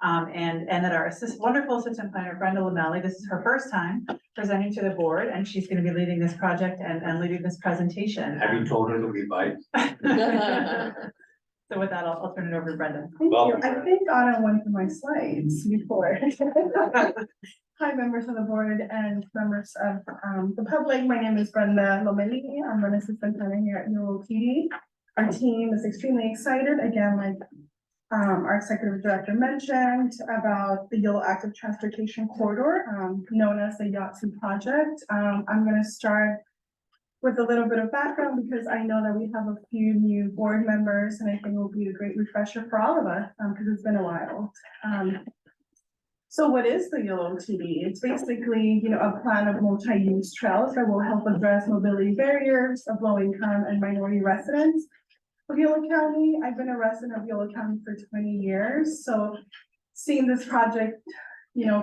And that our wonderful assistant planner, Brenda Lamelli, this is her first time presenting to the board, and she's going to be leading this project and leading this presentation. Have you told her that we bite? So with that, I'll turn it over to Brenda. Thank you. I think Anna went through my slides before. Hi, members of the board and members of the public. My name is Brenda Lamelli. I'm an assistant planner here at YoloTD. Our team is extremely excited. Again, like our executive director mentioned about the Yolo Active Transportation Corridor, known as the YOTC project. I'm going to start with a little bit of background because I know that we have a few new board members and I think it will be a great refresher for all of us because it's been a while. So what is the YoloTD? It's basically, a plan of multi-use trails that will help address mobility barriers of low-income and minority residents of Yolo County. I've been a resident of Yolo County for 20 years. So seeing this project,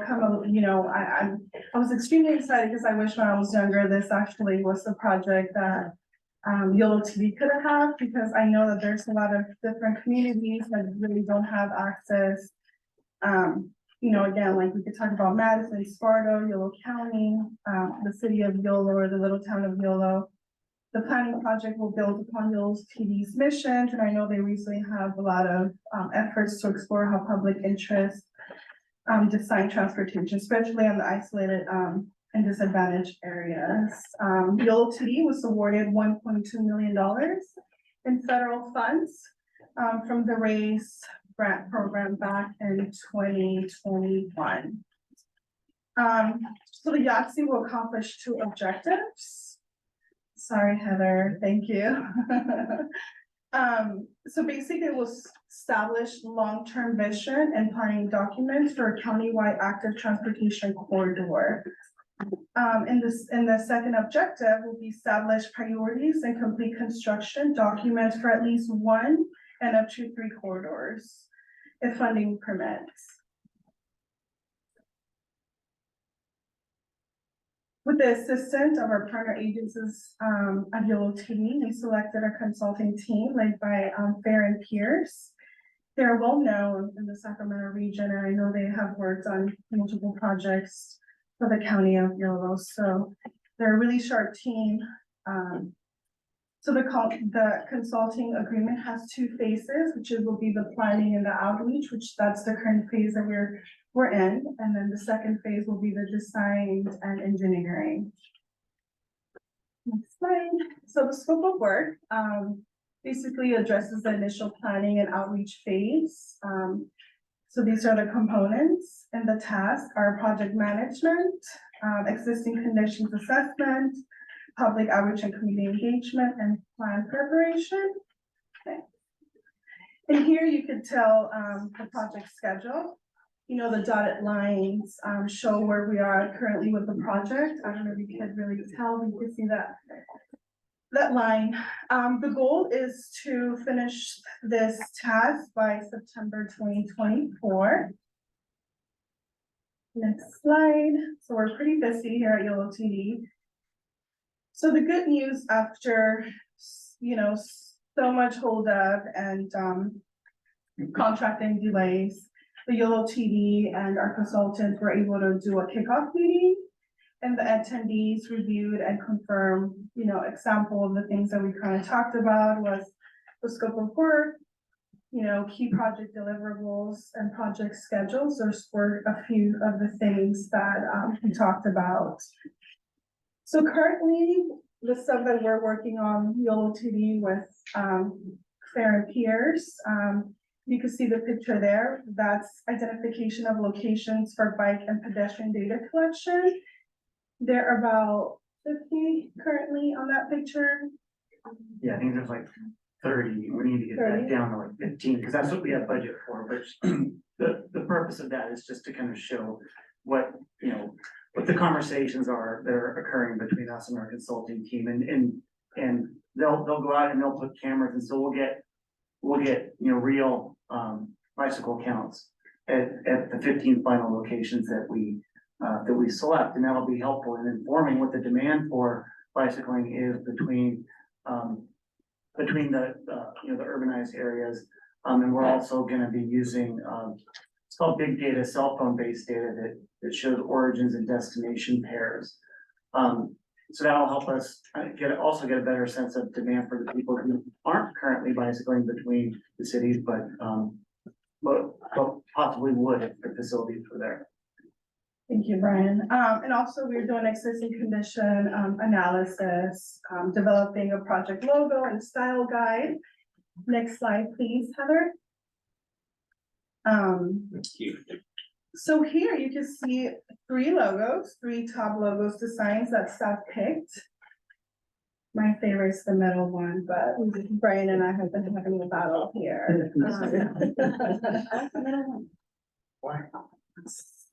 come up, I was extremely excited because I wish when I was younger, this actually was the project that YoloTD could have, because I know that there's a lot of different communities that really don't have access. Again, like we could talk about Madison, Sparta, Yolo County, the city of Yolo or the little town of Yolo. The planning project will build upon YoloTD's mission, and I know they recently have a lot of efforts to explore how public interest design transportation, especially on the isolated and disadvantaged areas. YoloTD was awarded $1.2 million in federal funds from the RAISE grant program back in 2021. So the YOTC will accomplish 2 objectives. Sorry, Heather, thank you. So basically it will establish long-term vision and planning documents for a countywide active transportation corridor. In the second objective will be establish priorities and complete construction documents for at least 1 and up to 3 corridors, if funding permits. With the assistance of our partner agencies at YoloTD, we selected a consulting team led by Fair and Pierce. They're well known in the Sacramento region, and I know they have worked on multiple projects for the county of Yolo. So they're a really sharp team. So the consulting agreement has 2 phases, which will be the planning and the outreach, which that's the current phase that we're in. And then the second phase will be the design and engineering. Next slide. So the scope of work basically addresses the initial planning and outreach phase. So these are the components, and the task are project management, existing conditions assessment, public outreach and community engagement, and plan preparation. Okay. And here you could tell the project schedule. The dotted lines show where we are currently with the project. I don't know if you can really tell, but you can see that line. The goal is to finish this task by September 2024. Next slide. So we're pretty busy here at YoloTD. So the good news after, so much holdup and contracting delays, the YoloTD and our consultants were able to do a kickoff meeting, and the attendees reviewed and confirmed, example of the things that we kind of talked about was the scope of work, key project deliverables and project schedules. Those were a few of the things that we talked about. So currently, the stuff that we're working on, YoloTD with, Fair and Piers, you can see the picture there. That's identification of locations for bike and pedestrian data collection. There are about 50 currently on that picture. Yeah, I think there's like 30, we need to get 30? that down to like 15, because that's what we have budget for, which the purpose of that is just to kind of show what, you know, what the conversations are that are occurring between us and our consulting team, and they'll go out and they'll put cameras, and so we'll get, you know, real bicycle counts at the 15 final locations that we select, and that'll be helpful in informing what the demand for bicycling is between the you know, the urbanized areas. And we're also gonna be using, it's called big data, cell phone based data that shows origins and destination pairs. So that'll help us also get a better sense of demand for the people who aren't currently bicycling between the cities, but possibly would if the facilities were there. Thank you, Brian. And also we're doing existing condition analysis, developing a project logo and style guide. Next slide, please, Heather. So here you can see 3 logos, 3 top logos designs that staff picked. My favorite is the middle one, but Brian and I have been having a battle here.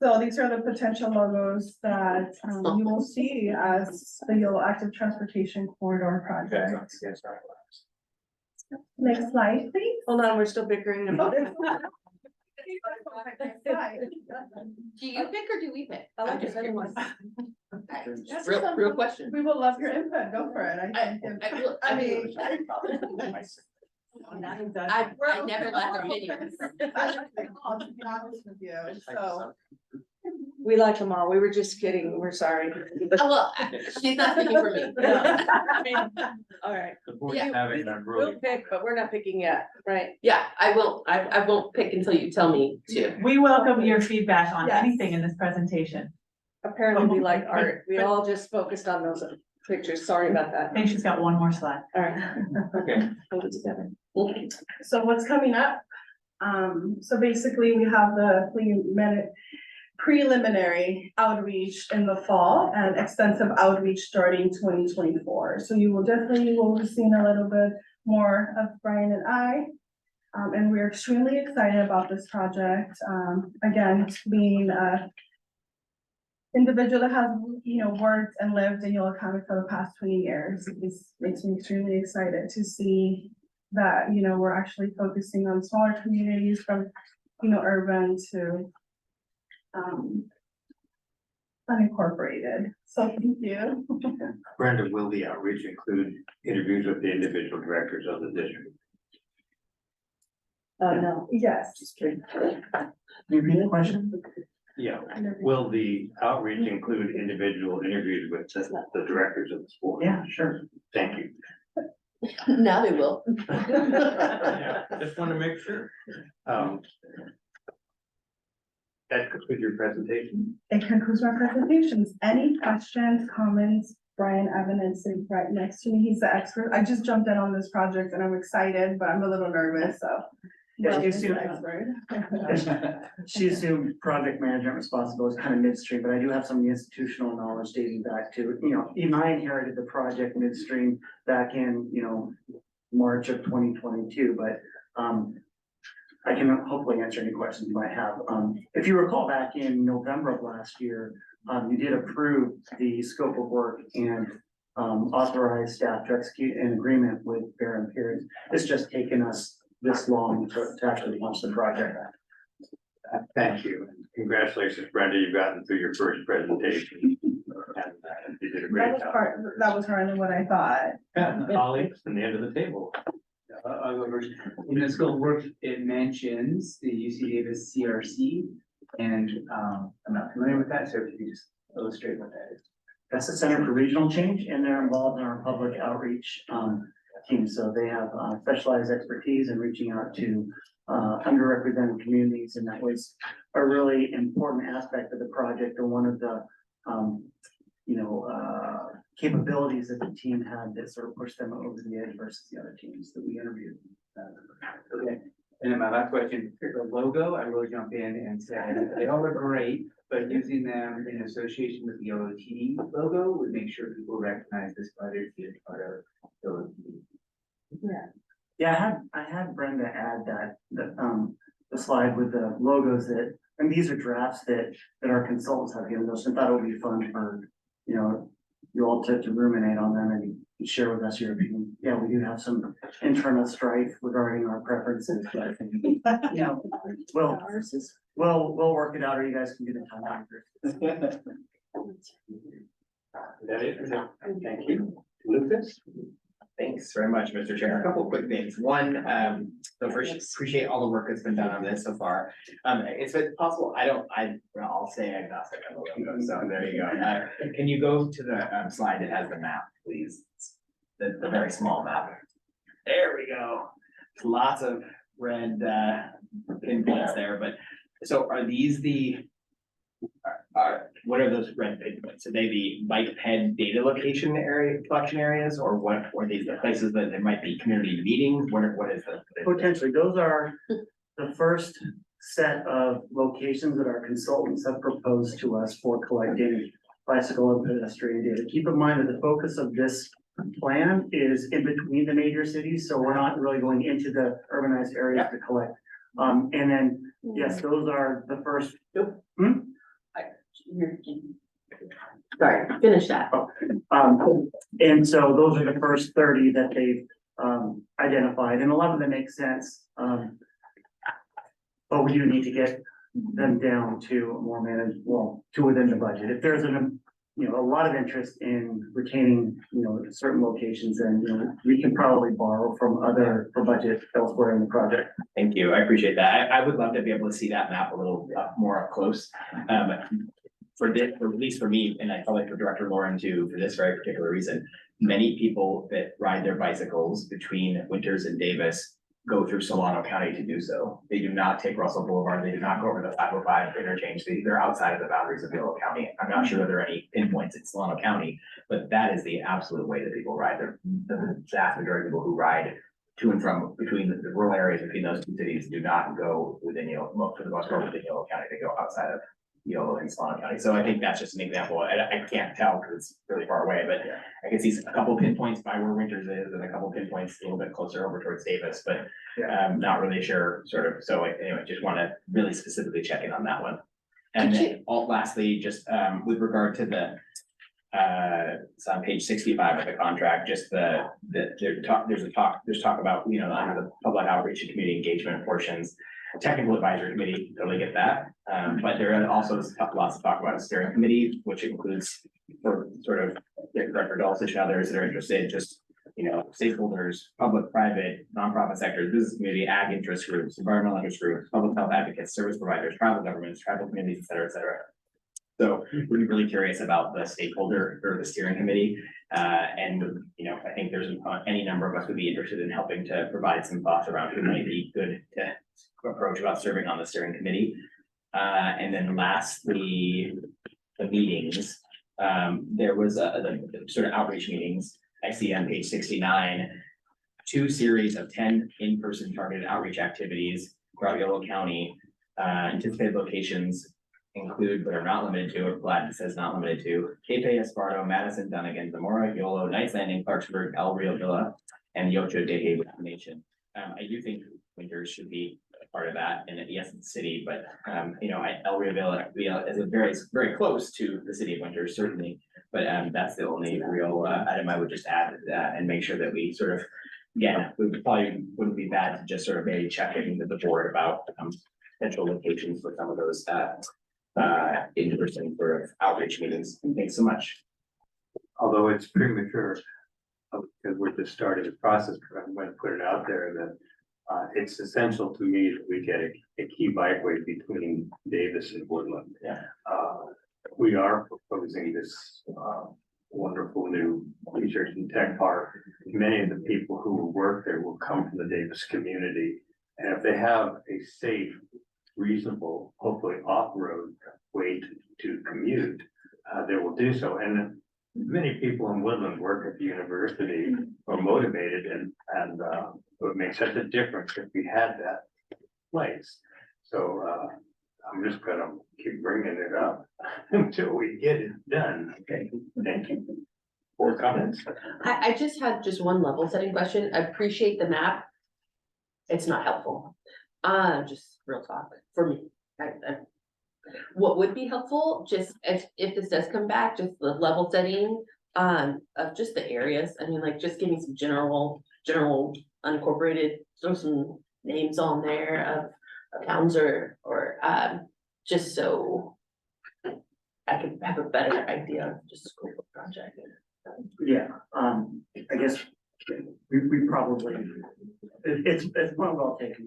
So these are the potential logos that you will see as the Yolo Active Transportation Corridor project. Next slide, please. Hold on, we're still bickering about it. Do you pick or do we pick? I like this other one. Real question. We will love your input, go for it. I mean. I never lack opinions. To be honest with you, so. We like them all. We were just kidding. We're sorry. Oh, well, she's not speaking for me. All right. The board's You- having a really. We'll pick, but we're not picking yet, right? Yeah, I won't pick until you tell me to. We welcome your feedback on Yes. anything in this presentation. Apparently we like art. We all just focused on those pictures. Sorry about I that. think she's got one more slide. All right. Okay. Hold it together. So what's coming up? So basically we have the preliminary outreach in the fall and extensive outreach starting 2024. So you will definitely be seeing a little bit more of Brian and I. And we're extremely excited about this project. Again, being a individual that has, you know, worked and lived in Yolo County for the past 20 years, this makes me extremely excited to see that, you know, we're actually focusing on smaller communities from, you know, urban to unincorporated. So thank you. Brenda, will the outreach include interviews with the individual directors of the district? No. Yes. Can you repeat the question? Yeah. Will the outreach include individual interviews with the directors of the school? Yeah, sure. Thank you. Now they will. Yeah, just want to make sure. That concludes your presentation. It concludes my presentations. Any questions, comments? Brian Evans is sitting right next to me. He's the expert. I just jumped in on this project and I'm excited, but I'm a little nervous, so. Yeah, Brian's you the see- expert. She assumed project management responsibilities kind of midstream, but I do have some of the institutional knowledge dating back to, you know, even I inherited the project midstream back in, you know, March of 2022, but I can hopefully answer any questions you might have. If you recall back in November of last year, you did approve the scope of work and authorize staff to execute an agreement with Fair and Piers. It's just taken us this long to actually launch the project. Thank you. Congratulations, Brenda. You've gotten through your first presentation. And you did a great job. That was hardly what I thought. Yeah, colleagues and the end of the table. I'll go first. In the scope of work, it mentions the UC Davis CRC, and I'm not familiar with that, so if you could just illustrate what that is. That's the Center for Regional Change, and they're involved in our public outreach team. So they have specialized expertise in reaching out to underrepresented communities, and that was a really important aspect of the project, and one of the capabilities that the team had that sort of pushed them over the edge versus the other teams that we interviewed. Okay, and then my last question, the logo, I will jump in and say they all look great, but using them in association with the YoloTD logo would make sure people recognize this project as part of YoloTD. Yeah, I had Brenda add that, the slide with the logos that, and these are drafts that our consultants have given us, and thought it would be fun for, you know, you all to ruminate on them and share with us your opinion. Yeah, we do have some internal strife regarding our preferences, but I think, you know, we'll work it out, or you guys can do the time. Is that it? Thank you. Lucas? Thanks very much, Mr. Chair. A couple of quick things. One, so first, appreciate all the work that's been done on this so far. If it's possible, I'll stay agnostic on the logo, so there you go. Can you go to the slide that has the map, please? The very small map. There we go. Lots of red pinpoints there, but so are these what are those red pinpoints? Are they the bike ped data location area, collection areas, or what, or these the places that there might be community meetings? What is the? Potentially, those are the first set of locations that our consultants have proposed to us for collecting bicycle and pedestrian data. Keep in mind that the focus of this plan is in between the major cities, so we're not really going into the urbanized areas to collect. And then, yes, those are the first. Sorry, finish that. And so those are the first 30 that they've identified, and a lot of them make sense. But we do need to get them down to more manageable, to within the budget. If there's a lot of interest in retaining, certain locations, and we can probably borrow from for budget elsewhere in the project. Thank you. I appreciate that. I would love to be able to see that map a little more up close. For this, or at least for me, and I feel like for Director Lauren too, for this very particular reason, many people that ride their bicycles between Winters and Davis go through Solano County to do so. They do not take Russell Boulevard. They do not go over the 505 interchange. They're outside of the boundaries of Yolo County. I'm not sure that there are any pinpoints in Solano County, but that is the absolute way that people ride. The vast majority of people who ride to and from between the rural areas between those two cities do not go within Yolo, for the most part within Yolo County. They go outside of Yolo and Solano County. So I think that's just an example. I can't tell because it's really far away, but I can see a couple pinpoints by where Winters is and a couple pinpoints a little bit closer over towards Davis, but not really sure sort of. So anyway, just want to really specifically check in on that one. And then lastly, just with regard to the it's on page 65 of the contract, just there's talk about, under the public outreach and community engagement portions, technical advisory committee, totally get that. But there are also lots of talk about a steering committee, which includes for sort of Director Dulcich and others that are interested, just, stakeholders, public, private, nonprofit sectors, business community, ag interest groups, environmental interest groups, public health advocates, service providers, tribal governments, tribal communities, et cetera, et cetera. So we're really curious about the stakeholder or the steering committee. And, I think there's any number of us would be interested in helping to provide some thoughts around who might be good to approach about serving on the steering committee. And then lastly, the meetings. There was the sort of outreach meetings. I see on page 69, 2 series of 10 in-person targeted outreach activities throughout Yolo County. Anticipated locations include, but are not limited to, or glad it says not limited to, Cape Esparto, Madison, Dunnigan, Zamora, Yolo, Knights Landing, Clarksburg, El Rio Villa, and Yocho de Nation. I do think Winters should be a part of that, and yes, it's the city, but El Rio Villa is very, very close to the city of Winters, certainly. But that's the only real item I would just add and make sure that we sort of, we probably wouldn't be bad to just sort of maybe check in with the board about potential locations for some of those in-person sort of outreach meetings. Thanks so much. Although it's premature, because we're just starting the process, but I'm going to put it out there that it's essential to me that we get a key bikeway between Davis and Woodland. We are proposing this wonderful new research and tech park. Many of the people who will work there will come from the Davis community. And if they have a safe, reasonable, hopefully off-road way to commute, they will do so. And Many people in Woodland work at the university are motivated and it would make such a difference if we had that place. So, I'm just gonna keep bringing it up until we get it done. Okay, thank you. For comments? I just had just one level setting question. I appreciate the map. It's not helpful. Just real talk for me. What would be helpful, just if this does come back, just the level setting, of just the areas. I mean, like, just give me some general unincorporated, throw some names on there of towns or, just so I can have a better idea of just scope of project. Yeah, I guess we probably, it's one well taken,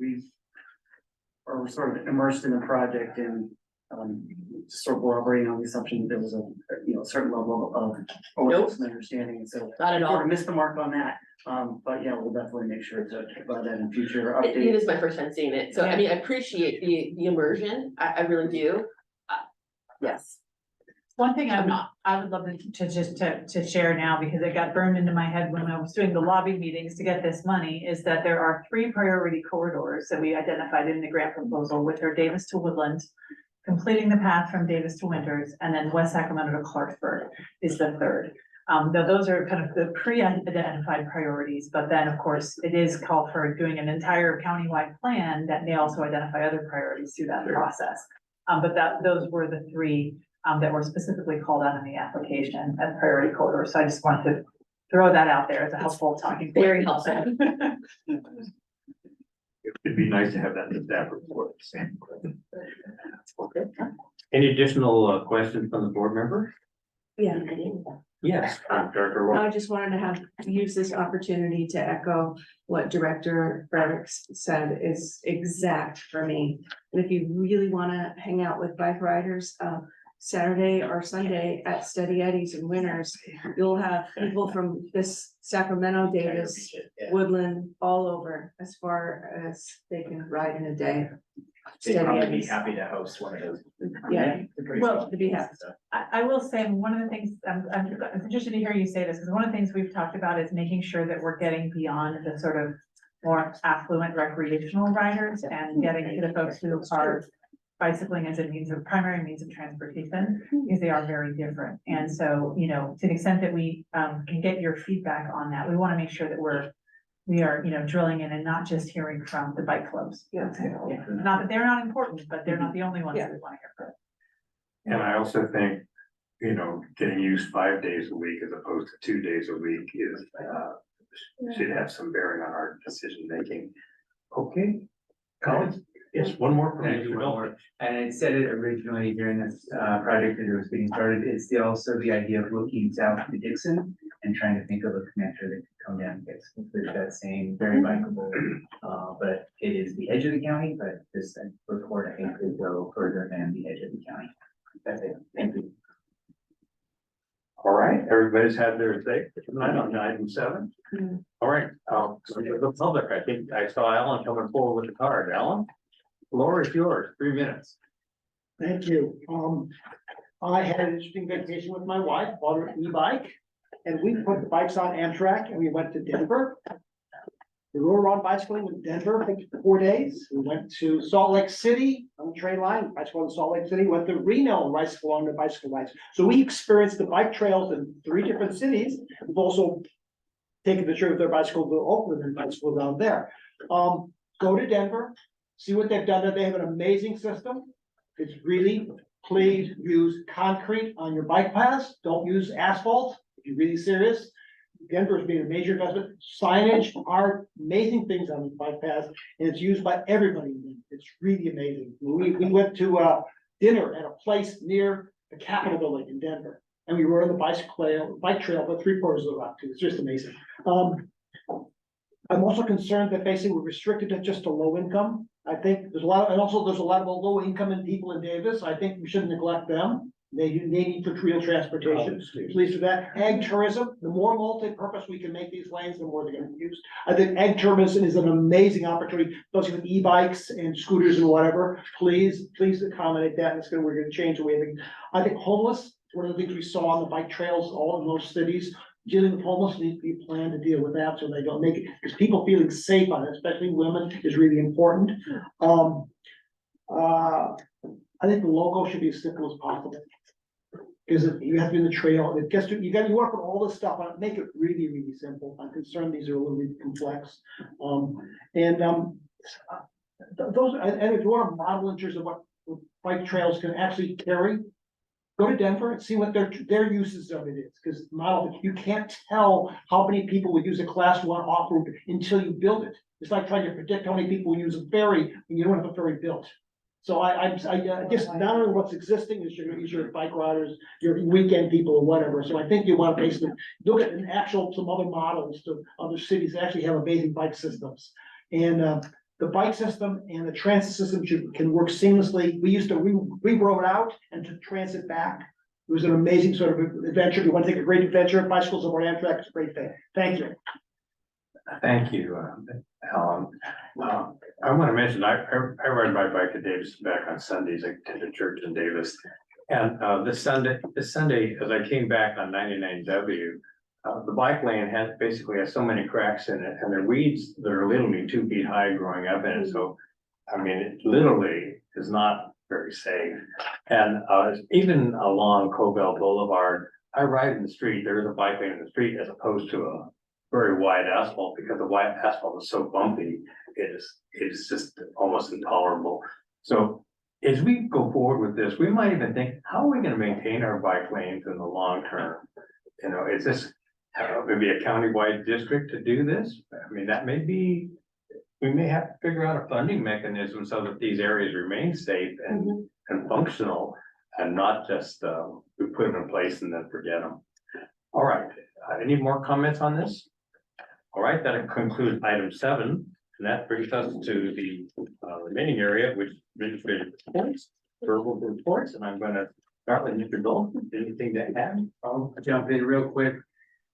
we're sort of immersed in a project and, sort of we're operating on the assumption that there was a, certain level of awareness and understanding, and so. Not at all. Sort of missed the mark on that, but yeah, we'll definitely make sure to talk about that in future It updates. is my first time seeing it, so I mean, I appreciate the immersion, I really do. Yes. One thing I would love to just to share now, because it got burned into my head when I was doing the lobby meetings to get this money, is that there are 3 priority corridors that we identified in the grant proposal, which are Davis to Woodland, completing the path from Davis to Winters, and then West Sacramento to Clarksburg is the third. Though those are kind of the pre-identified priorities, but then, of course, it is called for doing an entire countywide plan that may also identify other priorities through that process. But those were the 3 that were specifically called out in the application as priority corridors. So I just wanted to throw that out there as a helpful talking point. Very helpful. It'd be nice to have that in the staff report. Okay. Any additional questions from the board member? Yeah. Yes. Director Law. I just wanted to use this opportunity to echo what Director Fredericks said is exact for me. And if you really want to hang out with bike riders, Saturday or Sunday at Steady Eddies and Winters, you'll have people from this Sacramento, Davis, Woodland, all over as far as they can ride in a day. They'd probably be Eddies. happy to host one of those. Yeah. Well, to be happy. I will say, one of the things, I'm interested to hear you say this, because one of the things we've talked about is making sure that we're getting beyond the sort of more affluent recreational riders and getting to the folks who are bicycling as a primary means of transportation, because they are very different. And so, to the extent that we can get your feedback on that, we want to make sure that we are, drilling in and not just hearing from the bike clubs. Yeah. Not that they're not important, but they're not the only ones that we want to hear from. And I also think, getting used 5 days a week as opposed to 2 days a week is, should have some bearing on our decision making. Okay, Collins? Yes, one more. Can I do one more? And I said it originally during this project that it was being started, it's also the idea of looking south to Dixon and trying to think of a connector that could come down Dixon. There's that same very bikeable, but it is the edge of the county, but this report, I think, could go further than the edge of the county. That's it. Thank you. All right, everybody's had their say tonight on item 7. All right, the public, I think I saw Alan coming forward with the card. Alan? Floor is yours, 3 minutes. Thank you. I had an interesting vacation with my wife, bought her an e-bike, and we put the bikes on Amtrak and we went to Denver. We rode around bicycling in Denver for 4 days. We went to Salt Lake City on the train line, bicycle in Salt Lake City, went to Reno and bicycle along the bicycle lines. So we experienced the bike trails in 3 different cities. We've also taken the trip with their bicycle to Oakland and bicycle down there. Go to Denver. See what they've done there. They have an amazing system. It's really, please use concrete on your bike paths. Don't use asphalt if you're really serious. Denver's made a major investment. Signage are amazing things on the bike paths, and it's used by everybody. It's really amazing. We went to dinner at a place near the Capitol building in Denver, and we rode on the bike trail for 3/4 of the route too. It's just amazing. I'm also concerned that basically we're restricted to just a low income. I think there's a lot of low income people in Davis. I think we shouldn't neglect them. They need for real transportation. Please do that. Ag tourism, the more multi-purpose we can make these lanes, the more they're gonna be used. I think ag tourism is an amazing opportunity, especially with e-bikes and scooters and whatever. Please accommodate that. We're gonna change the way I think homeless one of the things we saw on the bike trails, all in most cities. Dealing with homelessness needs to be a plan to deal with that, so they don't make it, because people feeling safe on it, especially women, is really important. I think the logo should be as simple as possible. Because you have to do the trail, and it gets to, you work with all this stuff on it, make it really, really simple. I'm concerned these are a little bit complex. Those, and if you want to model in terms of what bike trails can actually carry, go to Denver and see what their uses of it is, because model, you can't tell how many people would use a class 1 off-road until you build it. It's like trying to predict how many people will use a ferry when you don't have a ferry built. So I just not only what's existing is your bike riders, your weekend people or whatever. So I think you want to basically look at some other models to other cities that actually have amazing bike systems. And the bike system and the transit system can work seamlessly. We used to, we rode out and to transit back. It was an amazing sort of adventure. If you want to take a great adventure, bicycles over Amtrak, it's a great thing. Thank you. Thank you, Alan. I want to mention, I ride my bike to Davis back on Sundays. I attend a church in Davis. And this Sunday, as I came back on 99W, the bike lane has so many cracks in it, and there are weeds that are literally 2 feet high growing up in it. So, I mean, it literally is not very safe. And even along Cobell Boulevard, I ride in the street. There is a bike lane in the street as opposed to a very wide asphalt, because the wide asphalt is so bumpy. It is just almost intolerable. So as we go forward with this, we might even think, how are we going to maintain our bike lanes in the long term? You know, is this maybe a countywide district to do this? I mean, that may be, we may have to figure out a funding mechanism so that these areas remain safe and functional, and not just we put them in place and then forget them. All right, any more comments on this? All right, that concludes item 7, and that brings us to the remaining area, which is administrative reports, verbal reports, and I'm going to start with Mr. Dalton. Anything to add? I'll jump in real quick.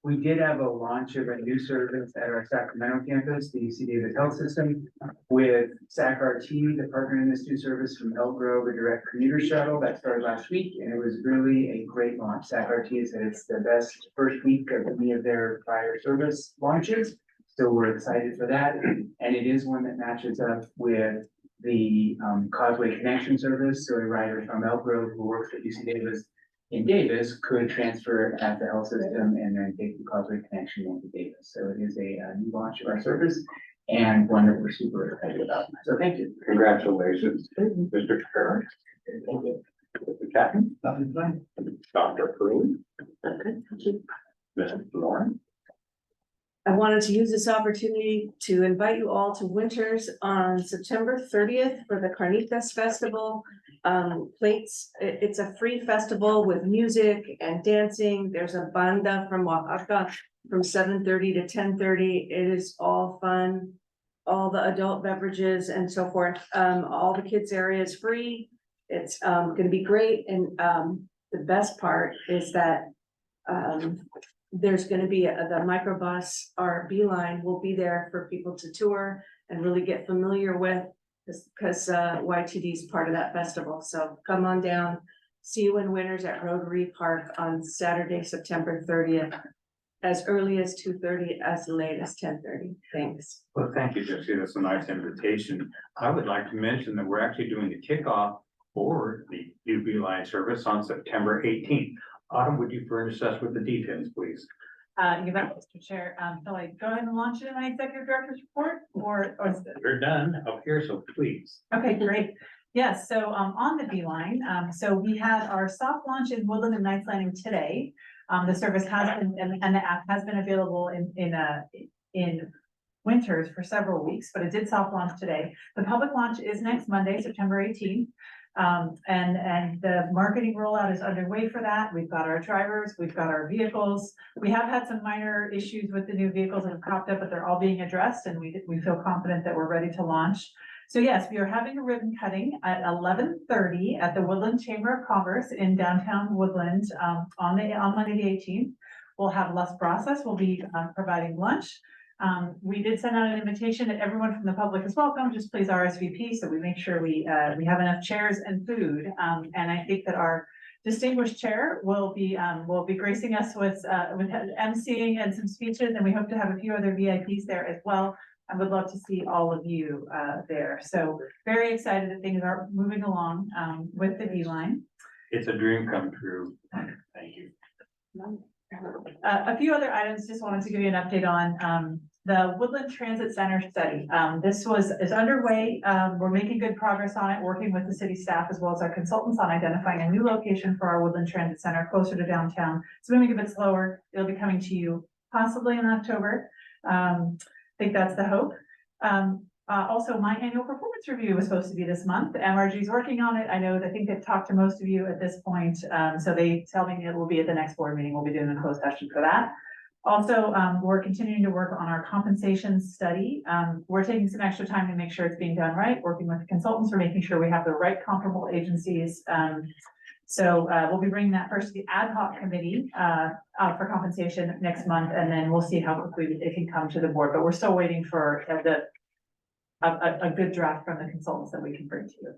We did have a launch of a new service at our Sacramento campus, the UC Davis Health System, with SAC-RT, the partner in this new service from Elk Grove, a direct commuter shuttle that started last week, and it was really a great launch. SAC-RT said it's the best first week of any of their prior service launches, so we're excited for that. And it is one that matches up with the Causeway Connection service, so a rider from Elk Grove who works at UC Davis in Davis could transfer at the health system and then take the Causeway Connection into Davis. So it is a new launch of our service and one that we're super excited about. So thank you. Congratulations, Mr. Kerr. Thank you. Mr. Captain. Nothing fine. Dr. Prue. Okay, thank you. Ms. Lauren. I wanted to use this opportunity to invite you all to Winters on September 30th for the Carnitas Festival. It's a free festival with music and dancing. There's a banda from Oaxaca from 7:30 to 10:30. It is all fun. All the adult beverages and so forth. All the kids area is free. It's gonna be great. And the best part is that there's gonna be the microbus or Beeline will be there for people to tour and really get familiar with, because YTD is part of that festival. So come on down, see you in Winters at Rotary Park on Saturday, September 30th, as early as 2:30, as late as 10:30. Thanks. Well, thank you, Jesse. That's a nice invitation. I would like to mention that we're actually doing the kickoff for the new Beeline service on September 18th. Autumn, would you furnish us with the details, please? You bet, Mr. Chair. Shall I go ahead and launch it in my executive director's report or is it? We're done up here, so please. Okay, great. Yes, so on the Beeline, so we had our soft launch in Woodland and Knights Landing today. The service has been, and the app has been available in Winters for several weeks, but it did soft launch today. The public launch is next Monday, September 18th. And the marketing rollout is underway for that. We've got our drivers, we've got our vehicles. We have had some minor issues with the new vehicles that have popped up, but they're all being addressed, and we feel confident that we're ready to launch. So yes, we are having a ribbon cutting at 11:30 at the Woodland Chamber of Commerce in downtown Woodland on Monday the 18th. We'll have less process. We'll be providing lunch. We did send out an invitation that everyone from the public is welcome. Just please RSVP so we make sure we have enough chairs and food. And I think that our distinguished chair will be gracing us with emceeing and some speeches, and we hope to have a few other VIPs there as well. I would love to see all of you there. So very excited that things are moving along with the D-line. It's a dream come true. Thank you. A few other items, just wanted to give you an update on the Woodland Transit Center study. This is underway. We're making good progress on it, working with the city staff as well as our consultants on identifying a new location for our Woodland Transit Center closer to downtown. It's moving a bit slower. It'll be coming to you possibly in October. I think that's the hope. Also, my annual performance review was supposed to be this month. MRG is working on it. I think they've talked to most of you at this point. So they tell me it will be at the next board meeting. We'll be doing a closed session for that. Also, we're continuing to work on our compensation study. We're taking some extra time to make sure it's being done right, working with the consultants. We're making sure we have the right comparable agencies. So we'll be bringing that first to the ad hoc committee out for compensation next month, and then we'll see how quickly it can come to the board. But we're still waiting for a good draft from the consultants that we can bring to you,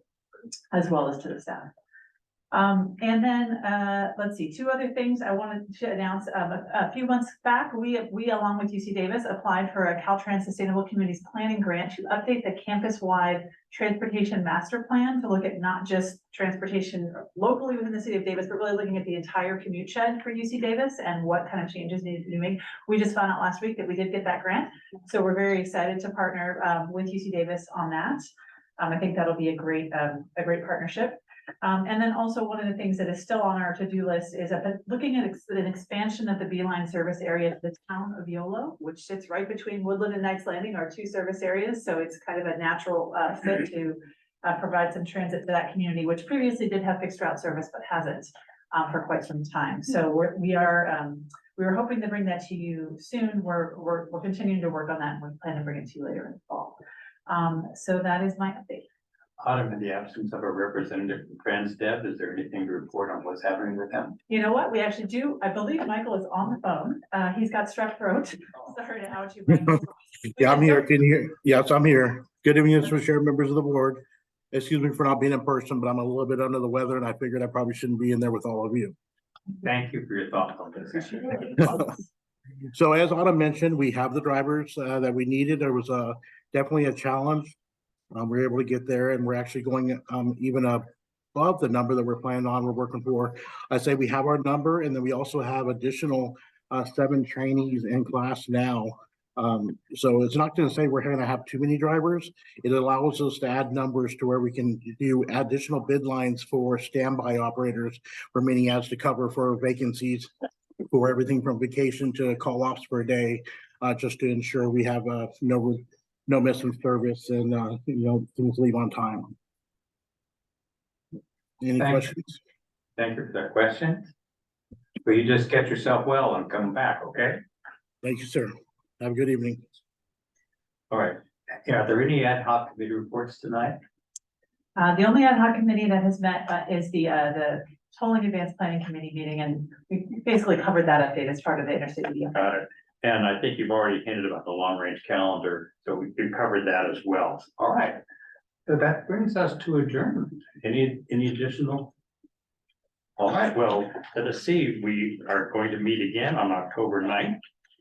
as well as to the staff. And then let's see, two other things I wanted to announce. A few months back, we along with UC Davis applied for a Caltrans Sustainable Communities Planning Grant to update the campus-wide transportation master plan to look at not just transportation locally within the city of Davis, but really looking at the entire commute shed for UC Davis and what kind of changes need to be made. We just found out last week that we did get that grant. So we're very excited to partner with UC Davis on that. I think that'll be a great partnership. And then also one of the things that is still on our to-do list is looking at an expansion of the Beeline service area to the town of Yolo, which sits right between Woodland and Knights Landing, our two service areas. So it's kind of a natural fit to provide some transit to that community, which previously did have fixed route service, but hasn't for quite some time. So we were hoping to bring that to you soon. We're continuing to work on that, and we plan to bring it to you later in the fall. So that is my update. Autumn, in the absence of a representative from TransDev, is there anything to report on what's happening with them? You know what? We actually do. I believe Michael is on the phone. He's got strep throat. Sorry to out you. Yeah, I'm here. Can you hear? Yes, I'm here. Good evening, Mr. Chair, members of the board. Excuse me for not being in person, but I'm a little bit under the weather and I figured I probably shouldn't be in there with all of you. Thank you for your thoughtfulness. So as Autumn mentioned, we have the drivers that we needed. There was definitely a challenge. We were able to get there, and we're actually going even above the number that we're planning on. We're working for. I say we have our number, and then we also have additional 7 trainees in class now. So it's not going to say we're going to have too many drivers. It allows us to add numbers to where we can do additional bid lines for standby operators for many ads to cover for vacancies, for everything from vacation to call offs per day, just to ensure we have no missing service and things leave on time. Any questions? Thank you for that question. Will you just get yourself well and come back, okay? Thank you, sir. Have a good evening. All right. Are there any ad hoc committee reports tonight? The only ad hoc committee that has met is the Tolling Advanced Planning Committee meeting, and we basically covered that update as part of the intercity. Got it. And I think you've already hinted about the long range calendar, so we covered that as well. All right. So that brings us to adjournment. Any additional? All right, well, let us see, we are going to meet again on October 9th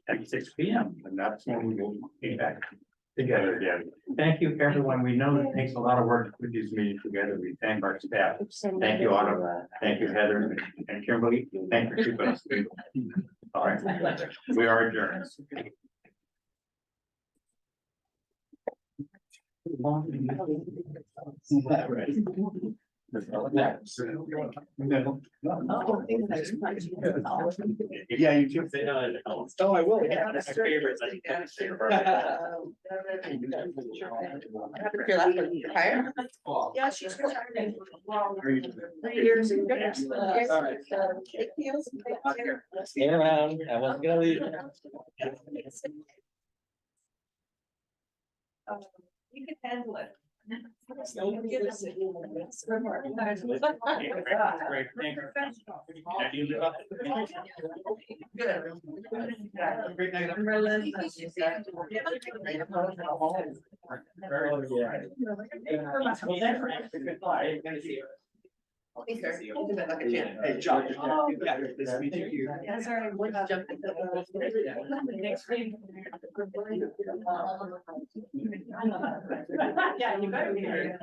at 6 p.m. and that's when we will be back together again. Thank you, everyone. We know it takes a lot of work to put these meetings together. We thank our staff. Thank you, Autumn. Thank you, Heather and Kimberly. Thank you for keeping us. All right, we are adjourned. Yeah, you too. Oh, I will. Yeah, That's my favorite. Yeah, she's retired. 3 years ago. Stay around. I wasn't gonna leave. You can handle it. Good. Thanks, sir. See you. I'll do that like a champ. Hey, John. Oh. Yeah, nice to meet you. Yeah, sorry, we're not jumping. Next week. Yeah, you better be here.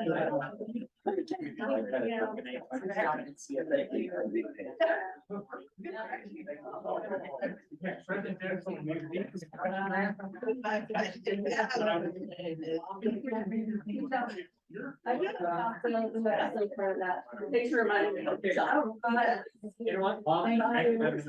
Thanks for reminding me. You know what? Thank you.